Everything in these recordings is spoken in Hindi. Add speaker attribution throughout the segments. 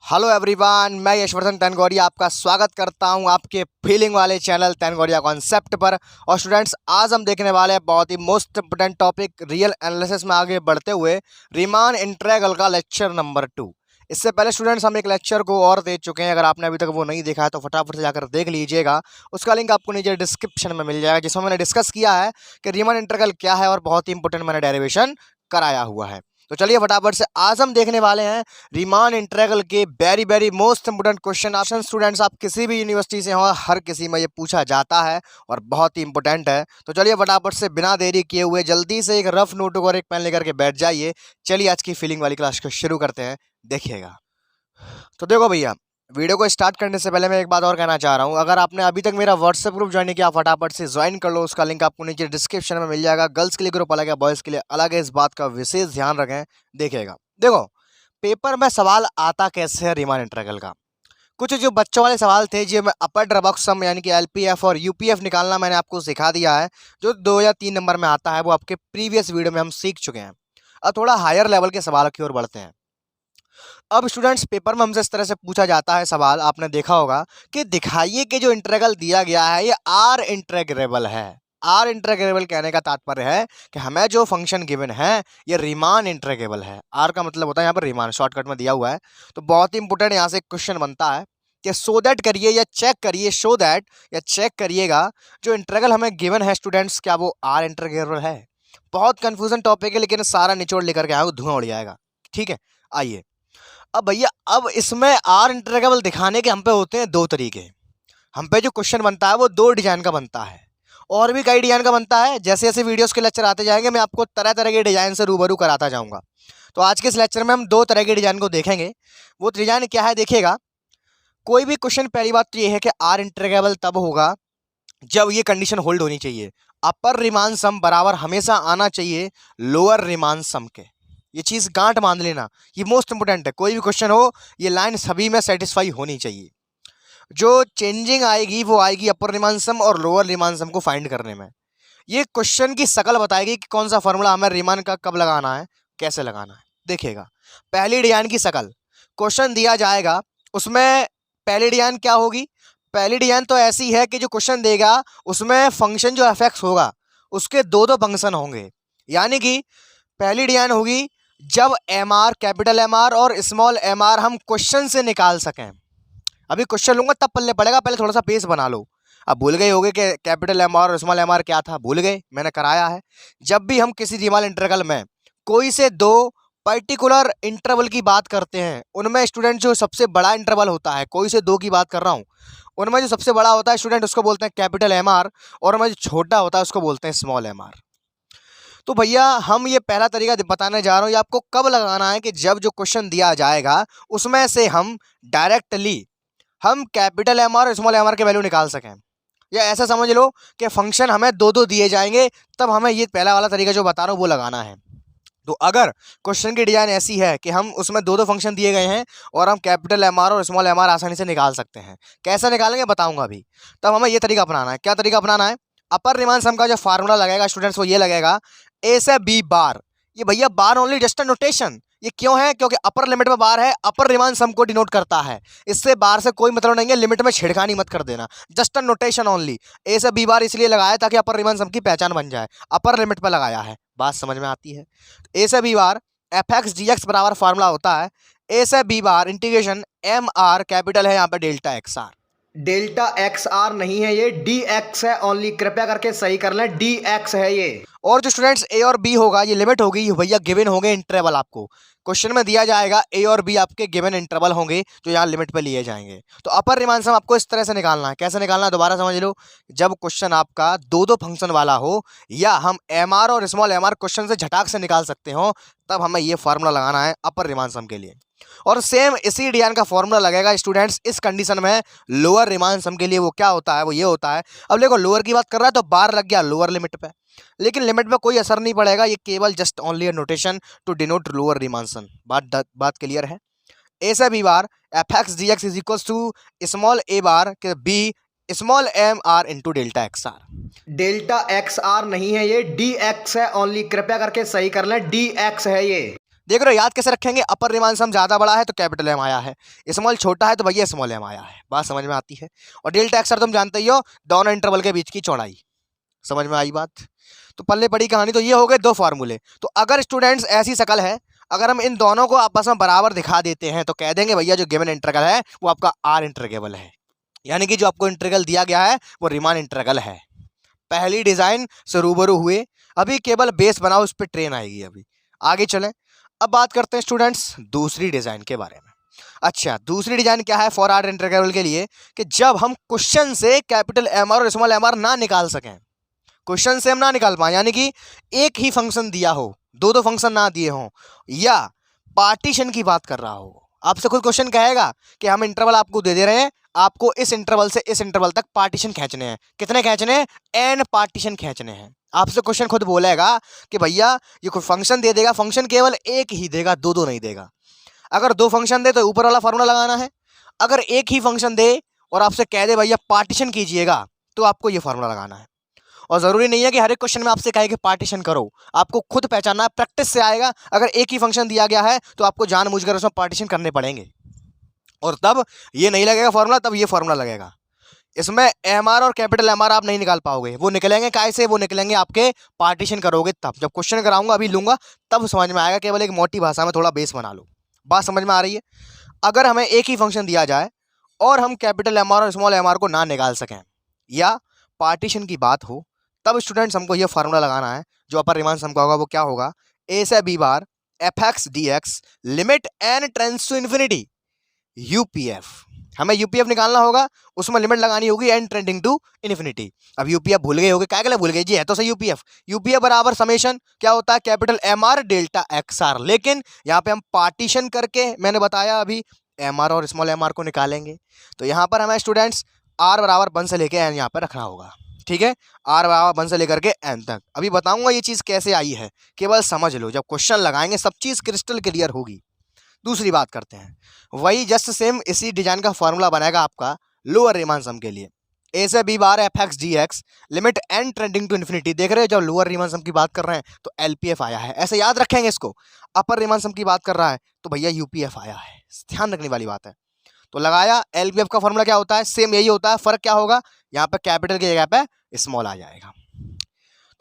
Speaker 1: हेलो एवरीवन, मैं यशवर्धन तनगौरिया आपका स्वागत करता हूं आपके फीलिंग वाले चैनल तनगौरिया कॉन्सेप्ट पर। और स्टूडेंट्स, आज हम देखने वाले हैं बहुत ही most important topic real analysis में आगे बढ़ते हुए रीमान इंटीग्रल का लेक्चर नंबर 2। इससे पहले स्टूडेंट्स हम एक लेक्चर को और दे चुके हैं। अगर आपने अभी तक वो नहीं देखा है तो फटाफट से जाकर देख लीजिएगा। उसका लिंक आपको नीचे डिस्क्रिप्शन में मिल जाएगा, जिसमें मैंने डिस्कस किया है कि रीमान इंटीग्रल क्या है और बहुत ही इंपोर्टेंट मैंने डेरिवेशन कराया हुआ है। तो चलिए फटाफट से आज हम देखने वाले हैं रीमान इंटीग्रल के very most important question. Option students, आप किसी भी यूनिवर्सिटी से हो, हर किसी में ये पूछा जाता है और बहुत ही इंपॉर्टेंट है। तो चलिए फटाफट से बिना देरी किए हुए जल्दी से एक रफ नोटबुक और एक पेन लेकर के बैठ जाइए। चलिए आज की फीलिंग वाली क्लास को शुरू करते हैं, देखिएगा। तो देखो भैया, वीडियो को स्टार्ट करने से पहले मैं एक बात और कहना चाह रहा हूँ। अगर आपने अभी तक मेरा व्हाट्सएप ग्रुप ज्वाइन नहीं किया, फटाफट से ज्वाइन कर लो। उसका लिंक आपको नीचे डिस्क्रिप्शन में मिल जाएगा। गर्ल्स के लिए ग्रुप अलग है, बॉयज़ के लिए अलग है। इस बात का विशेष ध्यान रखें। देखिएगा, देखो पेपर में सवाल आता कैसे है रीमान इंटीग्रल का। कुछ जो बच्चों वाले सवाल थे, जो मैं अपर ड्रबक सम यानी कि एलपीएफ और यूपीएफ निकालना मैंने आपको सिखा दिया है, जो 2 या 3 नंबर में आता है। वो आपके प्रीवियस वीडियो में हम सीख चुके हैं। अब थोड़ा हायर लेवल के सवाल की ओर बढ़ते हैं। अब स्टूडेंट्स, पेपर में हमसे इस तरह से पूछा जाता है सवाल, आपने देखा होगा कि दिखाइए कि जो इंटीग्रल दिया गया है ये आर इंटीग्रेबल है। आर इंटीग्रेबल कहने का तात्पर्य है कि हमें जो फंक्शन गिवन है ये रीमान इंटीग्रेबल है। आर का मतलब होता है यहाँ पर रीमान, शॉर्टकट में दिया हुआ है। तो बहुत ही इंपॉर्टेंट यहाँ से क्वेश्चन बनता है कि सो दैट करिए या चेक करिए, शो दैट या चेक करिएगा जो इंटीग्रल हमें गिवन है स्टूडेंट्स, क्या वो आर इंटीग्रेबल है। बहुत कंफ्यूजन टॉपिक है, लेकिन सारा निचोड़ लेकर के आऊँ धुआं उड़ जाएगा। ठीक है, आइए। अब भैया, अब इसमें आर इंटीग्रेबल दिखाने के हम पे होते हैं 2 तरीके। हम पे जो क्वेश्चन बनता है वो 2 डिजाइन का बनता है, और भी कई डिजाइन का बनता है। जैसे जैसे वीडियोस के लेक्चर आते जाएंगे मैं आपको तरह तरह के डिजाइन से रूबरू कराता जाऊंगा। तो आज के इस लेक्चर में हम 2 तरह के डिजाइन को देखेंगे। वो डिजाइन क्या है, देखिएगा। कोई भी क्वेश्चन, पहली बात तो ये है कि आर इंटीग्रेबल तब होगा जब ये कंडीशन होल्ड होनी चाहिए, अपर रीमान सम बराबर हमेशा आना चाहिए लोअर रीमान सम के। ये चीज गांठ बांध लेना, ये मोस्ट इंपोर्टेंट है। कोई भी क्वेश्चन हो, ये लाइन सभी में सेटिस्फाई होनी चाहिए। जो चेंजिंग आएगी वो आएगी अपर रीमान सम और लोअर रीमान सम को फाइंड करने में। ये क्वेश्चन की शकल बताएगी कि कौन सा फॉर्मूला हमें रीमान का कब लगाना है, कैसे लगाना है। देखिएगा, पहली डिजाइन की शकल, क्वेश्चन दिया जाएगा उसमें पहली डिजाइन क्या होगी। पहली डिजाइन तो ऐसी है कि जो क्वेश्चन देगा उसमें फंक्शन जो एफएक्स होगा उसके 2 फंक्शन होंगे। यानी कि पहली डिजाइन होगी जब M R, capital M R और स्मॉल एम आर हम क्वेश्चन से निकाल सकें। अभी क्वेश्चन लूंगा तब पल्ले पड़ेगा, पहले थोड़ा सा पेस बना लो। अब भूल गए होगे कि कैपिटल एम आर और स्मॉल एम आर क्या था, भूल गए, मैंने कराया है। जब भी हम किसी रीमान इंटरवल में कोई से 2 पर्टिकुलर इंटरवल की बात करते हैं, उनमें स्टूडेंट जो सबसे बड़ा इंटरवल होता है, कोई से 2 की बात कर रहा हूँ, उनमें जो सबसे बड़ा होता है स्टूडेंट उसको बोलते हैं कैपिटल एम आर, और उनमें जो छोटा होता है उसको बोलते हैं स्मॉल एम आर। तो भैया, हम ये पहला तरीका बताने जा रहा हूँ, ये आपको कब लगाना है कि जब जो क्वेश्चन दिया जाएगा उसमें से हम डायरेक्टली हम कैपिटल एम आर और स्मॉल एम आर के वैल्यू निकाल सकें। या ऐसा समझ लो कि फंक्शन हमें 2 दिए जाएंगे, तब हमें ये पहला वाला तरीका जो बता रहा हूँ वो लगाना है। तो अगर क्वेश्चन की डिजाइन ऐसी है कि हम उसमें 2 फंक्शन दिए गए हैं और हम कैपिटल एम आर और स्मॉल एम आर आसानी से निकाल सकते हैं, कैसे निकालेंगे बताऊंगा अभी। तब हमें ये तरीका अपनाना है। क्या तरीका अपनाना है? अपर रीमान सम का जो फार्मूला लगेगा स्टूडेंट्स वो ये लगेगा, ए से बी बार। ये भैया bar only just a notation. ये क्यों है? क्योंकि अपर लिमिट में बार है, अपर रीमान सम को डिनोट करता है। इससे बार से कोई मतलब नहीं है, लिमिट में छेड़खानी मत कर देना, जस्ट अ नोटेशन ओनली। ए से बी बार इसलिए लगाया ताकि अपर रीमान सम की पहचान बन जाए, अपर लिमिट पर लगाया है। बात समझ में आती है? ए से B bar F X D X बराबर फार्मूला होता है ए से B bar integration M R, capital है यहाँ पे delta X R. Delta X R नहीं है, ये डी एक्स है ओनली, कृपया करके सही कर लें, डी एक्स है ये। और जो स्टूडेंट्स ए और बी होगा ये लिमिट होगी, ये भैया गिवन होंगे इंटरवल। आपको क्वेश्चन में दिया जाएगा ए और बी आपके गिवन इंटरवल होंगे जो यहाँ लिमिट पे लिए जाएंगे। तो अपर रीमान सम आपको इस तरह से निकालना है। कैसे निकालना है दोबारा समझ लो। जब क्वेश्चन आपका 2 फंक्शन वाला हो, या हम एम आर और स्मॉल एम आर क्वेश्चन से झटाक से निकाल सकते हो, तब हमें ये फार्मूला लगाना है अपर रीमान सम के लिए। और सेम इसी डिजाइन का फॉर्मूला लगेगा स्टूडेंट्स इस कंडीशन में लोअर रीमान सम के लिए। वो क्या होता है? वो ये होता है, अब देखो लोअर की बात कर रहा है तो बार लग गया लोअर लिमिट पे, लेकिन लिमिट में कोई असर नहीं पड़ेगा, ये केवल just only a notation to denote lower Riemann sum. बात क्लियर है? ए से B bar F X D X is equal to small A bar के B small M R into delta X R. Delta X R नहीं है, ये डी एक्स है ओनली, कृपया करके सही कर लें, डी एक्स है ये। देख रहे हो याद कैसे रखेंगे, अपर रिमान सम ज़्यादा बड़ा है तो कैपिटल एम आया है, स्मॉल छोटा है तो भैया स्मॉल एम आया है। बात समझ में आती है। और डेल्टा एक्स सर तुम जानते ही हो, दोनों इंटरवल के बीच की चौड़ाई। समझ में आई बात। तो पल्ले पड़ी कहानी। तो ये हो गए दो फार्मूले। तो अगर स्टूडेंट्स ऐसी शकल है, अगर हम इन दोनों को आपस में बराबर दिखा देते हैं तो कह देंगे भैया जो गिवन इंटरवल है वो आपका आर इंटरवल है, यानी कि जो आपको इंटरवल दिया गया है वो रीमान इंटरवल है। पहली डिजाइन से रूबरू हुए, अभी केवल बेस बनाओ, उस पर ट्रेन आएगी। अभी आगे चलें। अब बात करते हैं स्टूडेंट्स दूसरी डिजाइन के बारे में। अच्छा, दूसरी डिजाइन क्या है फॉर आर इंटरवल के लिए, कि जब हम क्वेश्चन से कैपिटल एम आर और स्मॉल एम आर ना निकाल सकें, क्वेश्चन से हम ना निकाल पाए, यानी कि एक ही फंक्शन दिया हो, दो दो फंक्शन ना दिए हों, या पार्टीशन की बात कर रहा हो। आपसे खुद क्वेश्चन कहेगा कि हम इंटरवल आपको दे रहे हैं, आपको इस इंटरवल से इस इंटरवल तक पार्टीशन खींचने हैं। कितने खींचने हैं? एन पार्टीशन खींचने हैं। आपसे क्वेश्चन खुद बोलेगा कि भैया ये कोई फंक्शन दे देगा, फंक्शन केवल एक ही देगा, दो दो नहीं देगा। अगर दो फंक्शन दे तो ऊपर वाला फार्मूला लगाना है, अगर एक ही फंक्शन दे और आपसे कह दे भैया पार्टीशन कीजिएगा तो आपको ये फार्मूला लगाना है। और जरूरी नहीं है कि हर एक क्वेश्चन में आपसे कहे कि पार्टीशन करो, आपको खुद पहचानना है, प्रैक्टिस से आएगा। अगर एक ही फंक्शन दिया गया है तो आपको जानबूझकर उसमें पार्टीशन करने पड़ेंगे, और तब ये नहीं लगेगा फॉर्मूला, तब ये फॉर्मूला लगेगा। इसमें एम आर और कैपिटल एम आर आप नहीं निकाल पाओगे, वो निकलेंगे काय से? वो निकलेंगे आपके पार्टीशन करोगे तब। जब क्वेश्चन कराऊंगा अभी लूंगा तब समझ में आएगा, केवल एक मोटी भाषा में थोड़ा बेस बना लो। बात समझ में आ रही है? अगर हमें एक ही फंक्शन दिया जाए और हम कैपिटल एम आर और स्मॉल एम आर को ना निकाल सकें, या पार्टीशन की बात हो, तब स्टूडेंट्स हमको ये फार्मूला लगाना है। जो अपर रिमान सम का होगा वो क्या होगा? ए से B bar F X D X limit N tends to infinity UPF. हमें यूपीएफ निकालना होगा, उसमें लिमिट लगानी होगी एन टेंडिंग टू इन्फिनिटी। अब यूपीएफ भूल गए होगे, क्या के लिए भूल गए जी? है तो सही यूपीएफ। यूपीएफ बराबर समेशन क्या होता है? Capital M R delta X R. लेकिन यहाँ पे हम पार्टीशन करके, मैंने बताया अभी, एम आर और स्मॉल एम आर को निकालेंगे। तो यहाँ पर हमें स्टूडेंट्स आर बराबर 1 से लेकर एन यहाँ पर रखना होगा। ठीक है, आर बराबर 1 से लेकर के एन तक। अभी बताऊंगा ये चीज़ कैसे आई है, केवल समझ लो, जब क्वेश्चन लगाएंगे सब चीज़ क्रिस्टल क्लियर होगी। दूसरी बात करते हैं, वही जस्ट सेम इसी डिजाइन का फॉर्मूला बनाएगा आपका लोअर रीमान सम के लिए। ए से B bar F X D X limit N trending to infinity. देख रहे हो, जब लोअर रीमान सम की बात कर रहे हैं तो एलपीएफ आया है, ऐसे याद रखेंगे इसको। अपर रीमान सम की बात कर रहा है तो भैया यूपीएफ आया है, ध्यान रखने वाली बात है। तो लगाया, एलपीएफ का फॉर्मूला क्या होता है? सेम यही होता है, फर्क क्या होगा? यहाँ पे कैपिटल की जगह पे स्मॉल आ जाएगा।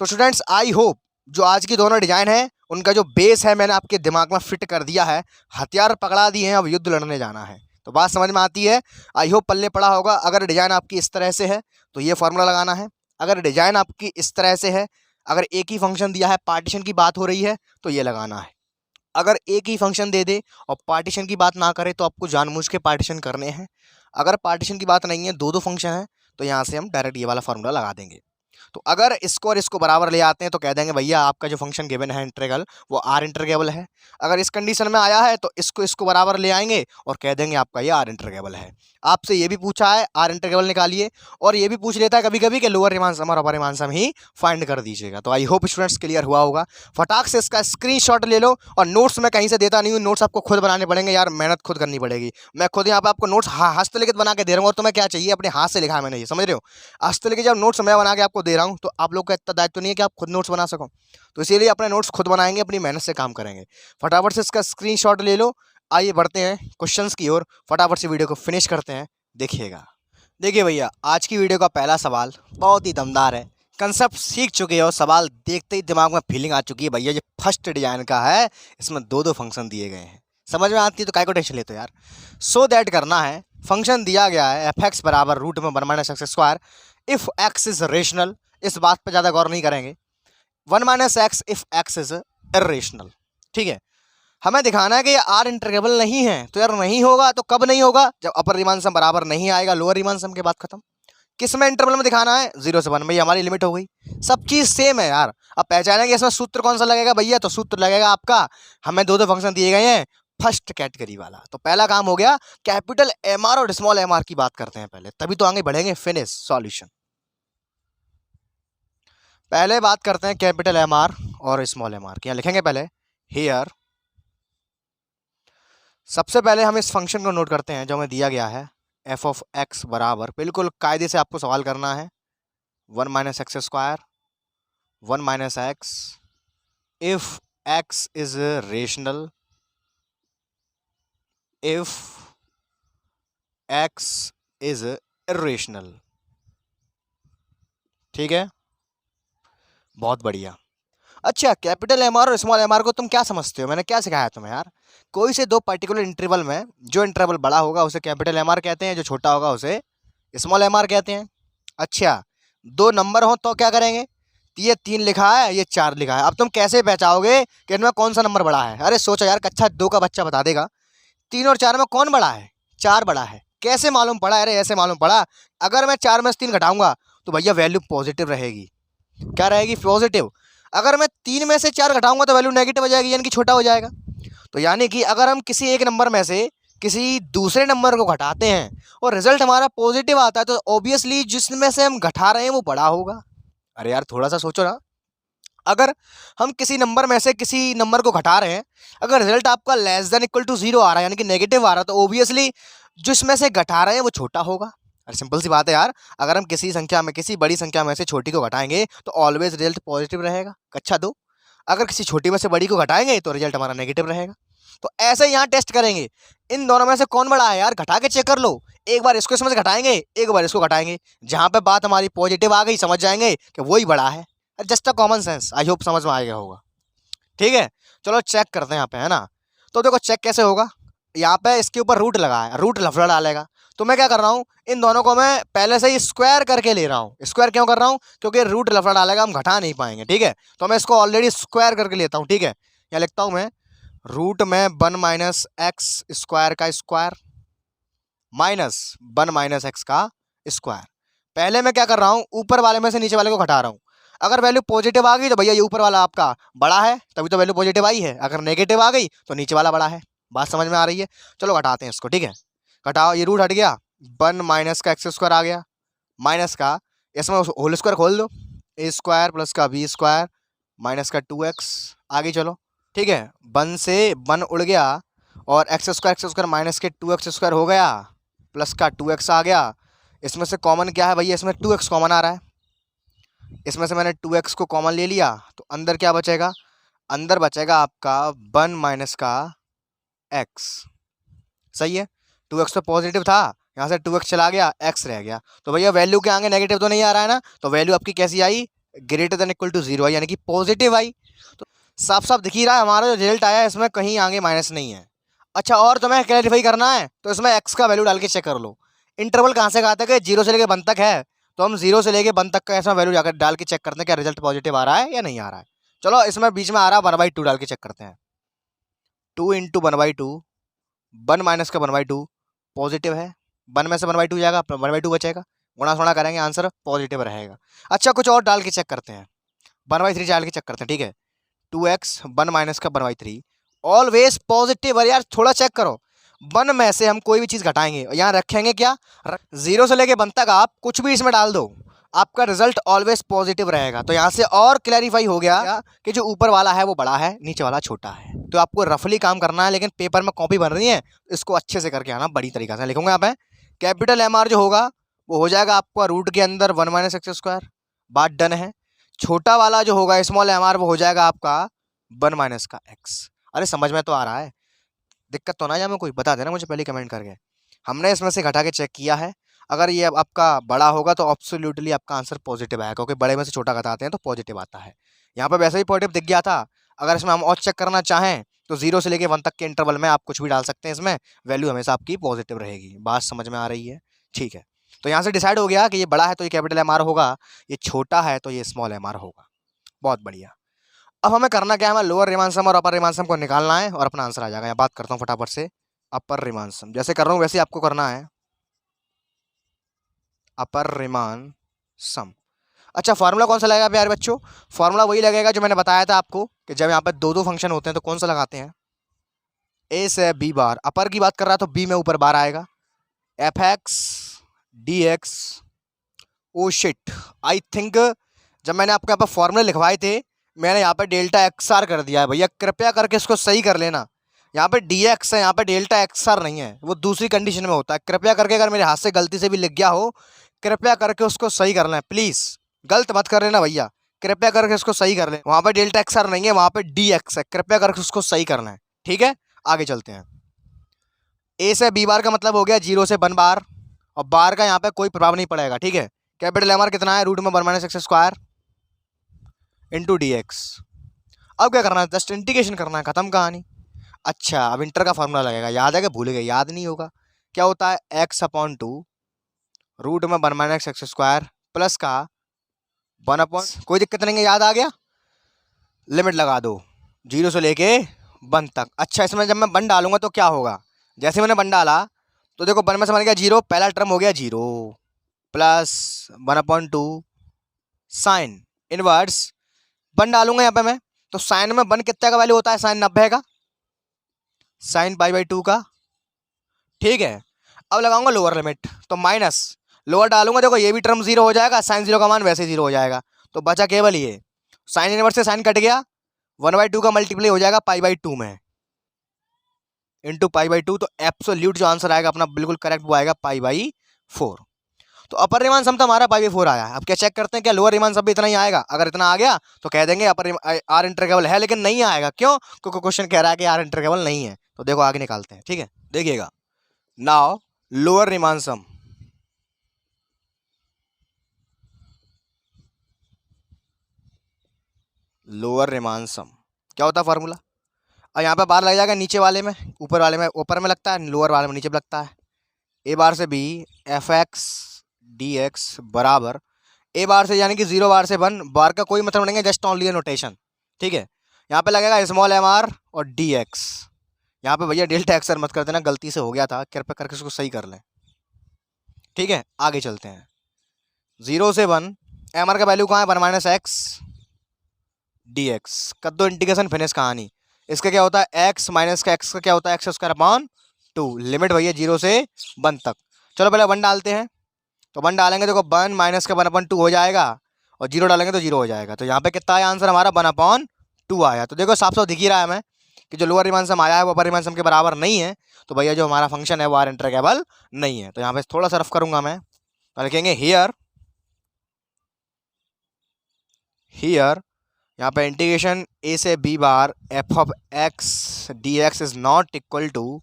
Speaker 1: तो स्टूडेंट्स आई होप जो आज की दोनों डिजाइन है उनका जो बेस है मैंने आपके दिमाग में फिट कर दिया है। हथियार पकड़ा दिए हैं, अब युद्ध लड़ने जाना है। तो बात समझ में आती है, आई होप पल्ले पड़ा होगा। अगर डिजाइन आपकी इस तरह से है तो ये फॉर्मूला लगाना है, अगर डिजाइन आपकी इस तरह से है, अगर एक ही फंक्शन दिया है, पार्टीशन की बात हो रही है, तो ये लगाना है। अगर एक ही फंक्शन दे दे और पार्टीशन की बात ना करे तो आपको जानबूझ के पार्टीशन करने हैं। अगर पार्टीशन की बात नहीं है, दो दो फंक्शन है, तो यहाँ से हम डायरेक्ट ये वाला फॉर्मूला लगा देंगे। तो अगर इसको और इसको बराबर ले आते हैं तो कह देंगे भैया आपका जो फंक्शन गिवन है इंटीग्रल वो आर इंटीग्रेबल है। अगर इस कंडीशन में आया है तो इसको इसको बराबर ले आएंगे और कह देंगे आपका ये आर इंटीग्रेबल है। आपसे ये भी पूछा है आर इंटीग्रेबल निकालिए, और ये भी पूछ लेता है कभी कभी कि लोअर रीमान सम और अपर रीमान सम ही फाइंड कर दीजिएगा। तो आई होप स्टूडेंट्स क्लियर हुआ होगा। फटाक से इसका स्क्रीनशॉट ले लो, और नोट्स मैं कहीं से देता नहीं हूँ, नोट्स आपको खुद बनाने पड़ेंगे यार, मेहनत खुद करनी पड़ेगी। मैं खुद यहाँ पे आपको नोट्स हस्तलिखित बना के दे रहा हूँ, और तुम्हें क्या चाहिए? अपने हाथ से लिखा है मैंने, ये समझ रहे हो? हस्तलिखित जब नोट्स मैं बना के आपको दे रहा हूँ तो आप लोग का इतना दायित्व नहीं है कि आप खुद नोट्स बना सको। तो इसीलिए अपने नोट्स खुद बनाएंगे, अपनी मेहनत से काम करेंगे। फटाफट से इसका स्क्रीनशॉट ले लो। आइए बढ़ते हैं क्वेश्चंस की ओर, फटाफट से वीडियो को फिनिश करते हैं। देखिएगा, देखिए भैया आज की वीडियो का पहला सवाल बहुत ही दमदार है। कंसेप्ट सीख चुके हो, सवाल देखते ही दिमाग में फीलिंग आ चुकी है भैया ये फर्स्ट डिजाइन का है, इसमें दो दो फंक्शन दिए गए हैं। समझ में आती है तो काय को टेंशन लेते हो यार। सो दैट करना है, फंक्शन दिया गया है एफ एक्स बराबर रूट में 1 minus x square if x is rational. इस बात पर ज़्यादा गौर नहीं करेंगे। 1 minus x if x is irrational. ठीक है, हमें दिखाना है कि ये आर इंटीग्रेबल नहीं है। तो यार नहीं होगा तो कब नहीं होगा? जब अपर रीमान सम बराबर नहीं आएगा, लोअर रीमान सम के बाद खत्म। किस में इंटरवल में दिखाना है? 0 से 1 में, हमारी लिमिट हो गई। सब चीज़ सेम है यार। अब पहचानेंगे इसमें सूत्र कौन सा लगेगा भैया? तो सूत्र लगेगा आपका, हमें दो दो फंक्शन दिए गए हैं, फर्स्ट कैटेगरी वाला। तो पहला काम हो गया, कैपिटल एम आर और स्मॉल एम आर की बात करते हैं पहले, तभी तो आगे बढ़ेंगे। Finish solution. पहले बात करते हैं कैपिटल एम आर और स्मॉल एम आर की। यहाँ लिखेंगे पहले हियर। सबसे पहले हम इस फंक्शन को नोट करते हैं जो हमें दिया गया है, एफ ऑफ एक्स बराबर, बिल्कुल कायदे से आपको सवाल करना है, 1 minus x square 1 minus x if x is rational if x is irrational. ठीक है, बहुत बढ़िया। अच्छा, कैपिटल एम आर और स्मॉल एम आर को तुम क्या समझते हो? मैंने क्या सिखाया तुम्हें यार? कोई से दो पर्टिकुलर इंटरवल में जो इंटरवल बड़ा होगा उसे कैपिटल एम आर कहते हैं, जो छोटा होगा उसे स्मॉल एम आर कहते हैं। अच्छा, दो नंबर हो तो क्या करेंगे? ये 3 लिखा है, ये 4 लिखा है, अब तुम कैसे पहचाओगे कि इनमें कौन सा नंबर बड़ा है? अरे सोचो यार, कक्षा 2 का बच्चा बता देगा 3 और 4 में कौन बड़ा है? 4 बड़ा है। कैसे मालूम पड़ा? अरे ऐसे मालूम पड़ा, अगर मैं 4 में से 3 घटाऊंगा तो भैया वैल्यू पॉजिटिव रहेगी। क्या रहेगी? पॉजिटिव। अगर मैं 3 में से 4 घटाऊंगा तो वैल्यू नेगेटिव हो जाएगी, यानी कि छोटा हो जाएगा। तो यानी कि अगर हम किसी एक नंबर में से किसी दूसरे नंबर को घटाते हैं और रिजल्ट हमारा पॉजिटिव आता है तो ऑब्वियसली जिसमें से हम घटा रहे हैं वो बड़ा होगा। अरे यार थोड़ा सा सोचो ना, अगर हम किसी नंबर में से किसी नंबर को घटा रहे हैं, अगर रिजल्ट आपका लेस देन इक्वल टू 0 आ रहा है, यानी कि नेगेटिव आ रहा है, तो ऑब्वियसली जिसमें से घटा रहे हैं वो छोटा होगा। अरे सिंपल सी बात है यार, अगर हम किसी संख्या में किसी बड़ी संख्या में से छोटी को घटाएंगे तो ऑलवेज रिजल्ट पॉजिटिव रहेगा। कक्षा 2, अगर किसी छोटी में से बड़ी को घटाएंगे तो रिजल्ट हमारा नेगेटिव रहेगा। तो ऐसे यहाँ टेस्ट करेंगे, इन दोनों में से कौन बड़ा है यार, घटा के चेक कर लो। एक बार इसको इसमें से घटाएंगे, एक बार इसको घटाएंगे, जहां पे बात हमारी पॉजिटिव आ गई समझ जाएंगे कि वही बड़ा है। Just a common sense, I hope समझ में आ गया होगा। ठीक है, चलो चेक करते हैं यहाँ पे, है ना। तो देखो चेक कैसे होगा, यहाँ पे इसके ऊपर रूट लगा है, रूट लफड़ा डालेगा। तो मैं क्या कर रहा हूँ, इन दोनों को मैं पहले से ही स्क्वायर करके ले रहा हूँ। स्क्वायर क्यों कर रहा हूँ? क्योंकि रूट लफड़ा डालेगा, हम घटा नहीं पाएंगे। ठीक है, तो मैं इसको ऑलरेडी स्क्वायर करके लेता हूँ। ठीक है, यहाँ लिखता हूँ मैं रूट में 1 माइनस एक्स स्क्वायर का स्क्वायर माइनस 1 माइनस एक्स का स्क्वायर। पहले मैं क्या कर रहा हूँ, ऊपर वाले में से नीचे वाले को घटा रहा हूँ। अगर वैल्यू पॉजिटिव आ गई तो भैया ये ऊपर वाला आपका बड़ा है, तभी तो वैल्यू पॉजिटिव आई है। अगर नेगेटिव आ गई तो नीचे वाला बड़ा है। बात समझ में आ रही है? चलो घटाते हैं इसको। ठीक है, घटाओ, ये रूट हट गया, 1 माइनस का एक्स स्क्वायर आ गया, माइनस का इसमें होल स्क्वायर खोल दो, ए स्क्वायर प्लस का बी स्क्वायर माइनस का 2x। आगे चलो, ठीक है, 1 से 1 उड़ गया और एक्स स्क्वायर माइनस के 2x स्क्वायर हो गया, प्लस का 2x आ गया। इसमें से कॉमन क्या है भैया? इसमें 2x कॉमन आ रहा है, इसमें से मैंने 2x को कॉमन ले लिया, तो अंदर क्या बचेगा? अंदर बचेगा आपका 1 माइनस का x। सही है, 2x तो पॉजिटिव था, यहाँ से 2x चला गया, x रह गया। तो भैया वैल्यू के आगे नेगेटिव तो नहीं आ रहा है ना, तो वैल्यू आपकी कैसी आई? ग्रेटर देन इक्वल टू 0 आई, यानी कि पॉजिटिव आई। तो साफ साफ दिख ही रहा है हमारा जो रिजल्ट आया है इसमें कहीं आगे माइनस नहीं है। अच्छा, और तुम्हें क्लैरिफाई करना है तो इसमें x का वैल्यू डाल के चेक कर लो। इंटरवल कहाँ से कहाँ तक है? 0 से लेके 1 तक है, तो हम 0 से लेके 1 तक का ऐसा वैल्यू जाकर डाल के चेक करते हैं क्या रिजल्ट पॉजिटिव आ रहा है या नहीं आ रहा है। चलो इसमें बीच में आ रहा है 1/2 डाल के चेक करते हैं। 2 इंटू 1/2, 1 माइनस का 1/2 पॉजिटिव है, 1 में से 1/2 जाएगा, 1/2 बचेगा, गुणा सोना करेंगे, आंसर पॉजिटिव रहेगा। अच्छा, कुछ और डाल के चेक करते हैं, 1/3 डाल के चेक करते हैं। ठीक है, 2x 1 माइनस का 1/3 ऑलवेज पॉजिटिव। अरे यार थोड़ा चेक करो, 1 में से हम कोई भी चीज़ घटाएंगे, यहाँ रखेंगे क्या? 0 से लेके 1 तक आप कुछ भी इसमें डाल दो, आपका रिजल्ट ऑलवेज पॉजिटिव रहेगा। तो यहाँ से और क्लैरिफाई हो गया कि जो ऊपर वाला है वो बड़ा है, नीचे वाला छोटा है। तो आपको रफली काम करना है, लेकिन पेपर में कॉपी बन रही है, इसको अच्छे से करके आना, बड़ी तरीका से लिखूंगा यहाँ पे। कैपिटल एम आर जो होगा वो हो जाएगा आपका रूट के अंदर 1 माइनस एक्स स्क्वायर, बात डन है। छोटा वाला जो होगा स्मॉल एम आर वो हो जाएगा आपका 1 माइनस का एक्स। अरे समझ में तो आ रहा है? दिक्कत तो ना या मैं कोई बता देना मुझे पहले कमेंट करके। हमने इसमें से घटा के चेक किया है, अगर ये आपका बड़ा होगा तो एब्सोल्युटली आपका आंसर पॉजिटिव आएगा, क्योंकि बड़े में से छोटा घटाते हैं तो पॉजिटिव आता है। यहाँ पे वैसे ही पॉजिटिव दिख गया था। अगर इसमें हम और चेक करना चाहें तो 0 से लेके 1 तक के इंटरवल में आप कुछ भी डाल सकते हैं, इसमें वैल्यू हमेशा आपकी पॉजिटिव रहेगी। बात समझ में आ रही है? ठीक है, तो यहाँ से डिसाइड हो गया कि ये बड़ा है तो ये कैपिटल एम आर होगा, ये छोटा है तो ये स्मॉल एम आर होगा। बहुत बढ़िया। अब हमें करना क्या है, हमें लोअर रिमान सम और अपर रिमान सम को निकालना है और अपना आंसर आ जाएगा। यहाँ बात करता हूँ फटाफट से। अपर रिमान सम जैसे कर रहा हूँ वैसे आपको करना है, अपर रिमान सम। अच्छा, फार्मूला कौन सा लगेगा प्यारे बच्चों? फार्मूला वही लगेगा जो मैंने बताया था आपको कि जब यहाँ पे दो फंक्शन होते हैं तो कौन सा लगाते हैं? ए से बी बार, अपर की बात कर रहा है तो बी में ऊपर बार आएगा, F X D x. Oh shit, I think जब मैंने आपको यहाँ पर फॉर्मूले लिखवाए थे मैंने यहाँ पे डेल्टा एक्स आर कर दिया है। भैया कृपया करके इसको सही कर लेना, यहाँ पे डी एक्स है, यहाँ पे डेल्टा एक्स आर नहीं है, वो दूसरी कंडीशन में होता है। कृपया करके अगर मेरे हाथ से गलती से भी लिख गया हो, कृपया करके उसको सही कर लें प्लीज़, गलत मत कर लेना भैया, कृपया करके उसको सही कर लें। वहाँ पे डेल्टा एक्स आर नहीं है, वहाँ पे डी एक्स है, कृपया करके उसको सही कर लें। ठीक है, आगे चलते हैं। ए से बी बार का मतलब हो गया 0 से 1 बार, और बार का यहाँ पे कोई प्रभाव नहीं पड़ेगा, ठीक है। कैपिटल एम आर कितना है, रूट में 1 minus x square into D x. अब क्या करना है, जस्ट इंटीग्रेशन करना है, खत्म कहानी। अच्छा, अब इंटर का फॉर्मूला लगेगा, याद है कि भूल गए, याद नहीं होगा। क्या होता है, एक्स अपॉन 2 रूट में 1 माइनस एक्स स्क्वायर प्लस का 1 अपॉन, कोई दिक्कत नहीं है, याद आ गया। लिमिट लगा दो 0 से लेके 1 तक। अच्छा, इसमें जब मैं 1 डालूंगा तो क्या होगा, जैसे मैंने 1 डाला तो देखो 1 में से बन गया 0, पहला टर्म हो गया 0 प्लस 1/2 साइन इनवर्स 1 डालूंगा यहाँ पे मैं, तो साइन में 1 कितने का वैल्यू होता है, साइन 90 का, साइन पाई/2 का, ठीक है। अब लगाऊंगा लोअर लिमिट, तो माइनस लोअर डालूंगा, देखो ये भी टर्म 0 हो जाएगा, साइन 0 का मान वैसे 0 हो जाएगा, तो बचा केवल ये, साइन इनवर्स से साइन कट गया, 1/2 का मल्टीप्लाई हो जाएगा पाई/2 में इंटू पाई/2, तो एब्सोल्यूट जो आंसर आएगा अपना बिल्कुल करेक्ट वो आएगा पाई/4। तो अपर रिमान सम तो हमारा पाई/4 आया। अब क्या चेक करते हैं, क्या लोअर रिमान सम भी इतना ही आएगा, अगर इतना आ गया तो कह देंगे अपर आर इंटरकेवल है, लेकिन नहीं आएगा, क्यों, क्योंकि क्वेश्चन कह रहा है कि आर इंटरकेवल नहीं है। तो देखो आगे निकालते हैं, ठीक है, देखिएगा। Now lower Riemann sum, lower Riemann सम क्या होता है फार्मूला, और यहाँ पे बार लग जाएगा नीचे वाले में, ऊपर में लगता है, लोअर वाले में नीचे लगता है। ए बार से B F X D X बराबर, ए बार से यानी कि 0 बार से 1 बार का कोई मतलब नहीं है, जस्ट ओनली नोटेशन, ठीक है। यहाँ पे लगेगा स्मॉल एम आर और डी एक्स, यहाँ पे भैया डेल्टा एक्स मत कर देना, गलती से हो गया था, कृपया करके इसको सही कर लें, ठीक है। आगे चलते हैं, 0 से 1 एम आर का वैल्यू कहाँ है, 1 माइनस एक्स डी एक्स, कर दो इंटीग्रेशन फिनिश कहानी। इसका क्या होता है, एक्स माइनस का एक्स का क्या होता है, एक्स स्क्वायर अपॉन 2, लिमिट भैया 0 से 1 तक। चलो पहले 1 डालते हैं, तो 1 डालेंगे देखो 1 माइनस का 1/2 हो जाएगा, और 0 डालेंगे तो 0 हो जाएगा, तो यहाँ पे कितना आया आंसर हमारा, 1/2 आया। तो देखो साफ साफ दिख ही रहा है हमें कि जो लोअर रिमान सम आया है वो अपर रिमान सम के बराबर नहीं है, तो भैया जो हमारा फंक्शन है वो आर इंटरकेवल नहीं है। तो यहाँ पे थोड़ा सा रफ करूंगा मैं, तो लिखेंगे हियर, हियर यहाँ पे इंटीग्रेशन ए से B bar F of X D X is not equal to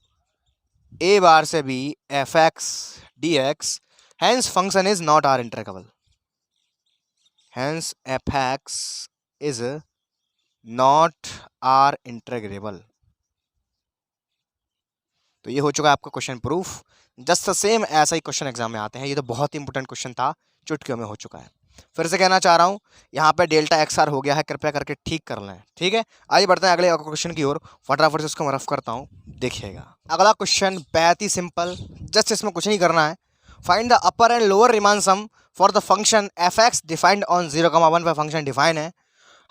Speaker 1: A bar से B F X D X, hence function is not R integrable, hence F X is not R integrable. तो ये हो चुका है आपका question proof, just the same ऐसा ही क्वेश्चन एग्जाम में आते हैं, ये तो बहुत ही इंपॉर्टेंट क्वेश्चन था, चुटकियों में हो चुका है। फिर से कहना चाह रहा हूँ, यहाँ पे डेल्टा एक्स आर हो गया है, कृपया करके ठीक कर लें, ठीक है। आइए बढ़ते हैं अगले क्वेश्चन की ओर, फटाफट से उसको मैं रफ करता हूँ, देखिएगा। अगला क्वेश्चन बेहद ही सिंपल, जस्ट इसमें कुछ नहीं करना है, find the upper and lower Riemann sum for the function F X defined on 0,1 पे फंक्शन डिफाइन है।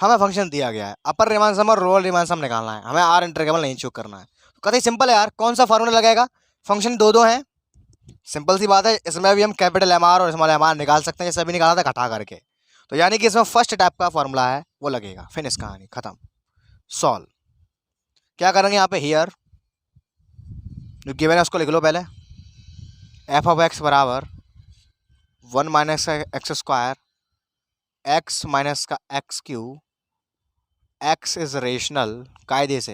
Speaker 1: हमें फंक्शन दिया गया है, अपर रिमान सम और लोअर रिमान सम निकालना है, हमें आर इंटरकेवल नहीं चूक करना है। कतई सिंपल है यार, कौन सा फार्मूला लगेगा, फंक्शन दो हैं, सिंपल सी बात है, इसमें भी हम कैपिटल एम आर और स्मॉल एम आर निकाल सकते हैं, जैसे अभी निकाला था घटा करके। तो यानी कि इसमें फर्स्ट टाइप का फॉर्मूला है वो लगेगा, फिनिश कहानी खत्म, सॉल्व। क्या करेंगे यहाँ पे, हियर जो गिवन है उसको लिख लो पहले, एफ ऑफ एक्स बराबर 1 minus x square x minus का x cube, x is rational, कायदे से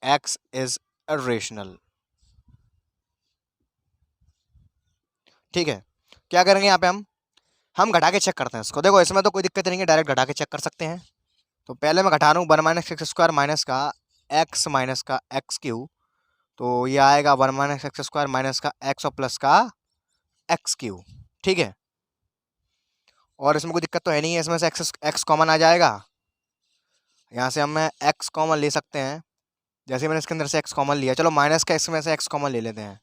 Speaker 1: एक्स इज रेशनल, ठीक है। क्या करेंगे यहाँ पे हम घटा के चेक करते हैं इसको, देखो इसमें तो कोई दिक्कत नहीं है, डायरेक्ट घटा के चेक कर सकते हैं। तो पहले मैं घटा रहा हूँ 1 माइनस एक्स स्क्वायर माइनस का एक्स क्यूब, तो ये आएगा 1 माइनस एक्स स्क्वायर माइनस का एक्स और प्लस का एक्स क्यूब, ठीक है। और इसमें कोई दिक्कत तो है नहीं है, इसमें से एक्स कॉमन आ जाएगा, यहाँ से हम एक्स कॉमन ले सकते हैं, जैसे मैंने इसके अंदर से एक्स कॉमन लिया, चलो माइनस का इसमें से एक्स कॉमन ले लेते हैं,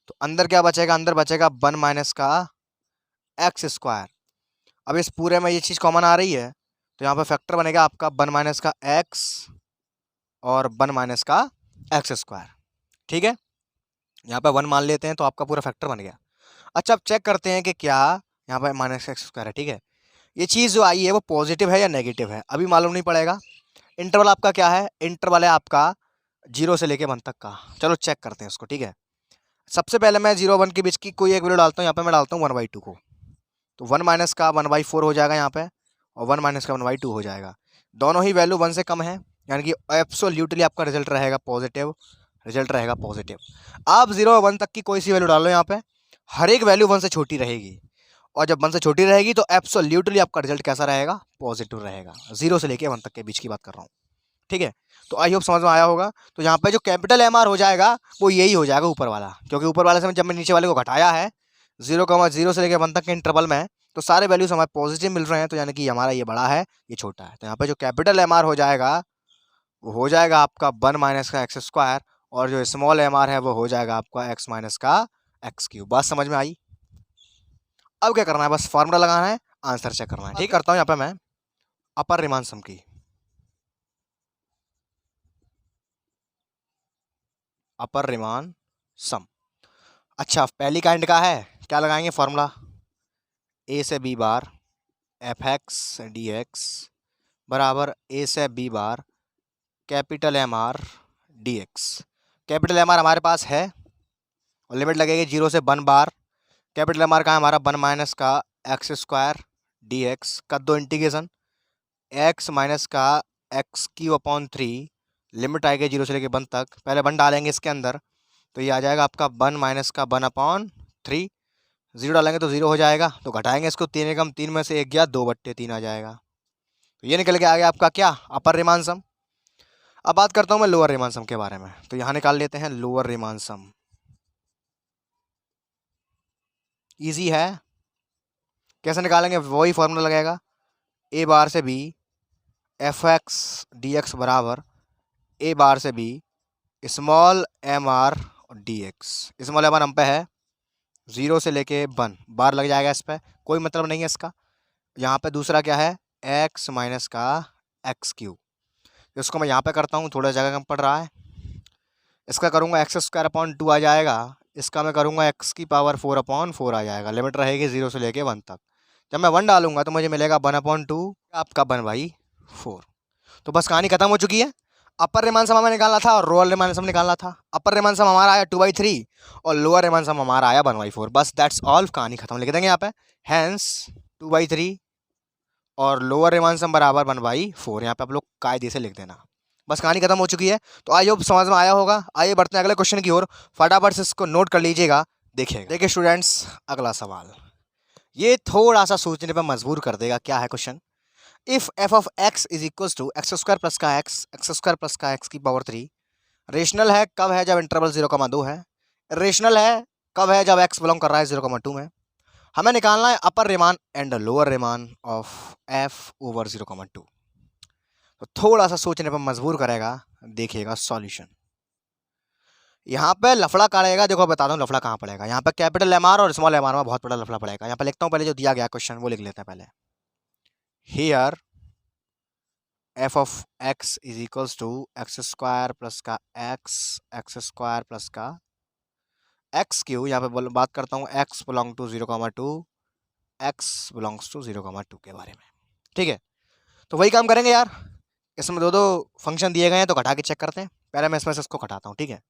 Speaker 1: तो अंदर क्या बचेगा, अंदर बचेगा 1 माइनस का एक्स स्क्वायर। अब इस पूरे में ये चीज़ कॉमन आ रही है, तो यहाँ पर फैक्टर बनेगा आपका 1 माइनस का एक्स और 1 माइनस का एक्स स्क्वायर, ठीक है। यहाँ पे 1 मान लेते हैं तो आपका पूरा फैक्टर बन गया। अच्छा अब चेक करते हैं कि क्या यहाँ पे माइनस एक्स स्क्वायर है, ठीक है। ये चीज़ जो आई है वो पॉजिटिव है या नेगेटिव है अभी मालूम नहीं पड़ेगा। इंटरवल आपका क्या है, इंटरवल है आपका 0 से लेके 1 तक का, चलो चेक करते हैं उसको, ठीक है। सबसे पहले मैं 0 1 के बीच की कोई एक वैल्यू डालता हूँ, यहाँ पे मैं डालता हूँ 1/2 को, तो 1 माइनस का 1/4 हो जाएगा यहाँ पे, और 1 माइनस का 1/2 हो जाएगा। दोनों ही वैल्यू 1 से कम है, यानी कि एब्सोल्यूटली आपका रिजल्ट रहेगा पॉजिटिव, रिजल्ट रहेगा पॉजिटिव। आप 0 और 1 तक की कोई सी वैल्यू डालो यहाँ पे, हर एक वैल्यू 1 से छोटी रहेगी, और जब 1 से छोटी रहेगी तो एब्सोल्युटली आपका रिजल्ट कैसा रहेगा, पॉजिटिव रहेगा। 0 से लेके 1 तक के बीच की बात कर रहा हूँ, ठीक है। तो आई होप समझ में आया होगा। तो यहाँ पे जो कैपिटल एम आर हो जाएगा वो यही हो जाएगा ऊपर वाला, क्योंकि ऊपर वाले से जब मैं नीचे वाले को घटाया है 0,0 से लेकर 1 तक के इंटरवल में, तो सारे वैल्यूज हमारे पॉजिटिव मिल रहे हैं, तो यानी कि हमारा ये बड़ा है ये छोटा है। तो यहाँ पे जो कैपिटल एम आर हो जाएगा वो हो जाएगा आपका 1 माइनस का एक्स स्क्वायर, और जो स्मॉल एम आर है वो हो जाएगा आपका x माइनस का एक्स क्यूब। बात समझ में आई? अब क्या करना है, बस फॉर्मूला लगाना है, आंसर चेक करना है। ठीक करता हूँ यहाँ पे मैं अपर रिमान सम की, अपर रिमान सम। अच्छा, पहली काइंड का है, क्या लगाएंगे फॉर्मूला, ए से B bar F X D X बराबर ए से B bar capital M R D X. Capital M R हमारे पास है और लिमिट लगेगी 0 से 1 बार। कैपिटल एम आर का है हमारा 1 माइनस का एक्स स्क्वायर डी एक्स, कर दो इंटीग्रेशन, एक्स माइनस का एक्स क्यू अपॉन 3, लिमिट आएगी 0 से लेकर 1 तक। पहले 1 डालेंगे इसके अंदर, तो ये आ जाएगा आपका 1 माइनस का 1 अपॉन 3। 0 डालेंगे तो 0 हो जाएगा, तो घटाएंगे इसको, 3 एकम 3 में से 1 गया, 2/3 आ जाएगा। तो ये निकल के आ गया आपका क्या, अपर रिमान सम। अब बात करता हूँ मैं लोअर रिमान सम के बारे में, तो यहाँ निकाल लेते हैं लोअर रिमान सम। ईजी है, कैसे निकालेंगे, वही फॉर्मूला लगेगा, ए बार से B F X D X बराबर ए बार से B small M R D X. Small M R हम पे है 0 से लेके 1 बार लग जाएगा, इस पर कोई मतलब नहीं है इसका। यहाँ पे दूसरा क्या है, x माइनस का एक्स क्यूब, इसको मैं यहाँ पे करता हूँ, थोड़ा जगह कम पड़ रहा है। इसका करूँगा एक्स स्क्वायर अपॉन 2 आ जाएगा, इसका मैं करूँगा x की पावर 4 अपॉन 4 आ जाएगा। लिमिट रहेगी 0 से लेके 1 तक। जब मैं 1 डालूंगा तो मुझे मिलेगा 1/2 आपका 1/4। तो बस कहानी खत्म हो चुकी है। अपर रिमान सम हमें निकालना था और लोअर रिमान सम निकालना था। अपर रिमान सम हमारा आया 2/3 और लोअर रिमान सम हमारा आया 1/4। बस दैट्स ऑल, कहानी खत्म। लिख देंगे यहाँ पे, हैंस 2/3 और लोअर रिमान सम बराबर 1/4। यहाँ पे आप लोग कायदे से लिख देना। बस कहानी खत्म हो चुकी है। तो आई होप समझ में आया होगा। आइए बढ़ते हैं अगले क्वेश्चन की ओर, फटाफट से इसको नोट कर लीजिएगा। देखिए स्टूडेंट्स, अगला सवाल ये थोड़ा सा सोचने पर मजबूर कर देगा। क्या है question, if F of X is equal to X square plus का एक्स स्क्वायर प्लस का एक्स की पावर 3 रेशनल है कब है, जब इंटरवल 0,2 है। रेशनल है कब है, जब एक्स बिलोंग कर रहा है 0,2 में। हमें निकालना है upper Riemann and lower Riemann of F over 0,2। तो थोड़ा सा सोचने पर मजबूर करेगा। देखिएगा सॉल्यूशन, यहाँ पे लफड़ा करेगा। देखो बता दूं लफड़ा कहाँ पड़ेगा। यहाँ पे कैपिटल एम आर और स्मॉल एम आर में बहुत बड़ा लफड़ा पड़ेगा। यहाँ पे लिखता हूँ, पहले जो दिया गया क्वेश्चन वो लिख लेते हैं पहले। Here F of X is equals to X square plus का एक्स स्क्वायर प्लस का एक्स क्यू। यहाँ पे बात करता हूँ X belong to 0,2, X belongs to 0,2 के बारे में। ठीक है, तो वही काम करेंगे यार। इसमें दो फंक्शन दिए गए हैं तो घटा के चेक करते हैं। पहले मैं इसमें से इसको घटाता हूँ, ठीक है।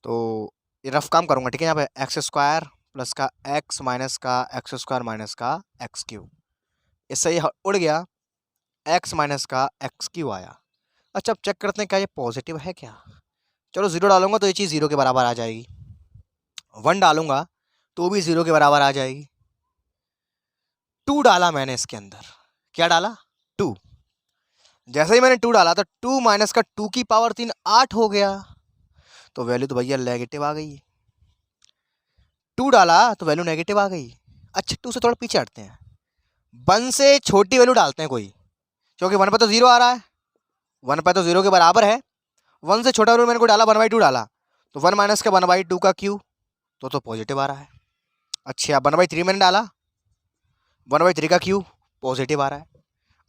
Speaker 1: तो ये रफ काम करूँगा, ठीक है। यहाँ पे एक्स स्क्वायर प्लस का एक्स माइनस का एक्स स्क्वायर माइनस का एक्स क्यू, इससे ये उड़ गया, एक्स माइनस का एक्स क्यू आया। अच्छा, अब चेक करते हैं क्या ये पॉजिटिव है क्या। चलो 0 डालूंगा तो ये चीज़ 0 के बराबर आ जाएगी, 1 डालूंगा तो भी 0 के बराबर आ जाएगी। 2 डाला मैंने इसके अंदर, क्या डाला, 2। जैसे ही मैंने 2 डाला तो 2 माइनस का 2 की पावर 3 8 हो गया। तो वैल्यू तो भैया नेगेटिव आ गई। 2 डाला तो वैल्यू नेगेटिव आ गई। अच्छा, 2 से थोड़ा पीछे हटते हैं, 1 से छोटी वैल्यू डालते हैं कोई, क्योंकि 1 पे तो 0 आ रहा है, 1 पे तो 0 के बराबर है। 1 से छोटा वैल्यू मैंने को डाला 1/2 डाला, तो 1 माइनस का 1/2 का क्यू तो पॉजिटिव आ रहा है। अच्छा, 1/3 मैंने डाला, 1/3 का क्यू पॉजिटिव आ रहा है।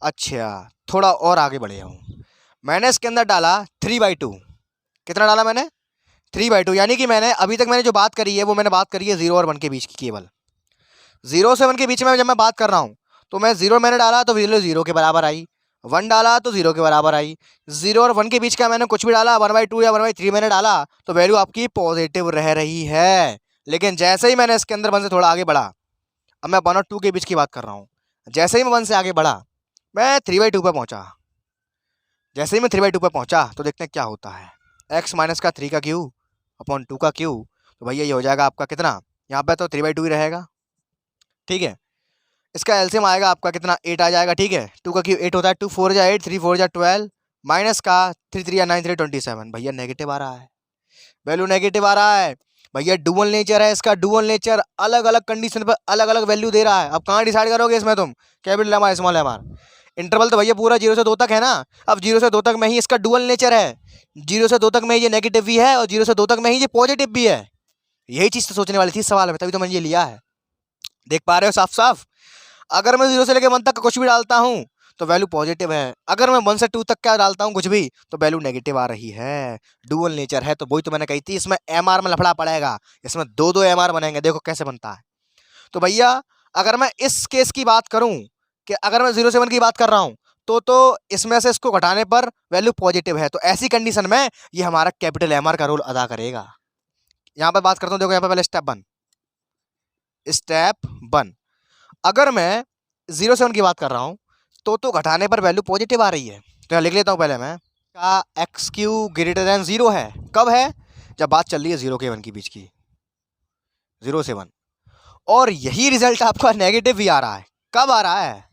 Speaker 1: अच्छा, थोड़ा और आगे बढ़े हूँ, मैंने इसके अंदर डाला 3/2। कितना डाला मैंने, 3/2। यानी कि मैंने अभी तक मैंने जो बात करी है वो मैंने बात करी है 0 और 1 के बीच की। केवल 0 से 1 के बीच में जब मैं बात कर रहा हूँ तो मैं 0 मैंने डाला तो वैल्यू 0 के बराबर आई, 1 डाला तो 0 के बराबर आई। 0 और 1 के बीच का मैंने कुछ भी डाला, 1/2 या 1/3 मैंने डाला तो वैल्यू आपकी पॉजिटिव रह रही है। लेकिन जैसे ही मैंने इसके अंदर 1 से थोड़ा आगे बढ़ा, अब मैं 1 और 2 के बीच की बात कर रहा हूँ, जैसे ही मैं 1 से आगे बढ़ा मैं 3/2 पर पहुँचा। जैसे ही मैं 3/2 पर पहुँचा तो देखते हैं क्या होता है। एक्स माइनस का 3 का क्यू अपॉन 2 का क्यू, तो भैया ये हो जाएगा आपका कितना, यहाँ पे तो 3/2 ही रहेगा, ठीक है। इसका एलसीएम आएगा आपका कितना, 8 आ जाएगा, ठीक है। 2 का क्यू 8 होता है, 2 4 जा 8, 3 4 जा 12, माइनस का 3 3 या 9 3 27, भैया नेगेटिव आ रहा है, वैल्यू नेगेटिव आ रहा है। भैया डुअल नेचर है इसका, डुअल नेचर अलग अलग कंडीशन पर अलग अलग वैल्यू दे रहा है। अब कहाँ डिसाइड करोगे इसमें तुम, capital M R small M R. Interval तो भैया पूरा 0 से 2 तक है ना, अब 0 से 2 तक में ही इसका डुअल नेचर है, 0 से 2 तक में ये नेगेटिव भी है और 0 से 2 तक में ही ये पॉजिटिव भी है। यही चीज़ तो सोचने वाली थी सवाल में, तभी तो मैंने ये लिया है। देख पा रहे हो साफ साफ, अगर मैं 0 से लेकर 1 तक कुछ भी डालता हूँ तो वैल्यू पॉजिटिव है, अगर मैं 1 से 2 तक क्या डालता हूँ कुछ भी तो वैल्यू नेगेटिव आ रही है। डुअल नेचर है, तो वही तो मैंने कही थी इसमें एम आर में लफड़ा पड़ेगा, इसमें दो दो एम आर बनेंगे, देखो कैसे बनता है। तो भैया अगर मैं इस केस की बात करूं कि अगर मैं 0 से 1 की बात कर रहा हूं तो इसमें से इसको घटाने पर वैल्यू पॉजिटिव है, तो ऐसी कंडीशन में ये हमारा कैपिटल एम आर का रोल अदा करेगा। यहां पर बात करता हूं, देखो यहां पर पहले स्टेप वन, अगर मैं 0 से 1 की बात कर रहा हूं तो घटाने पर वैल्यू पॉजिटिव आ रही है, तो यहाँ लिख लेता हूं पहले मैं का एक्स क्यू ग्रेटर देन 0 है, कब है, जब बात चल रही है 0 के 1 के बीच की, 0 से 1, और यही रिजल्ट आपका नेगेटिव भी आ रहा है, कब आ रहा है,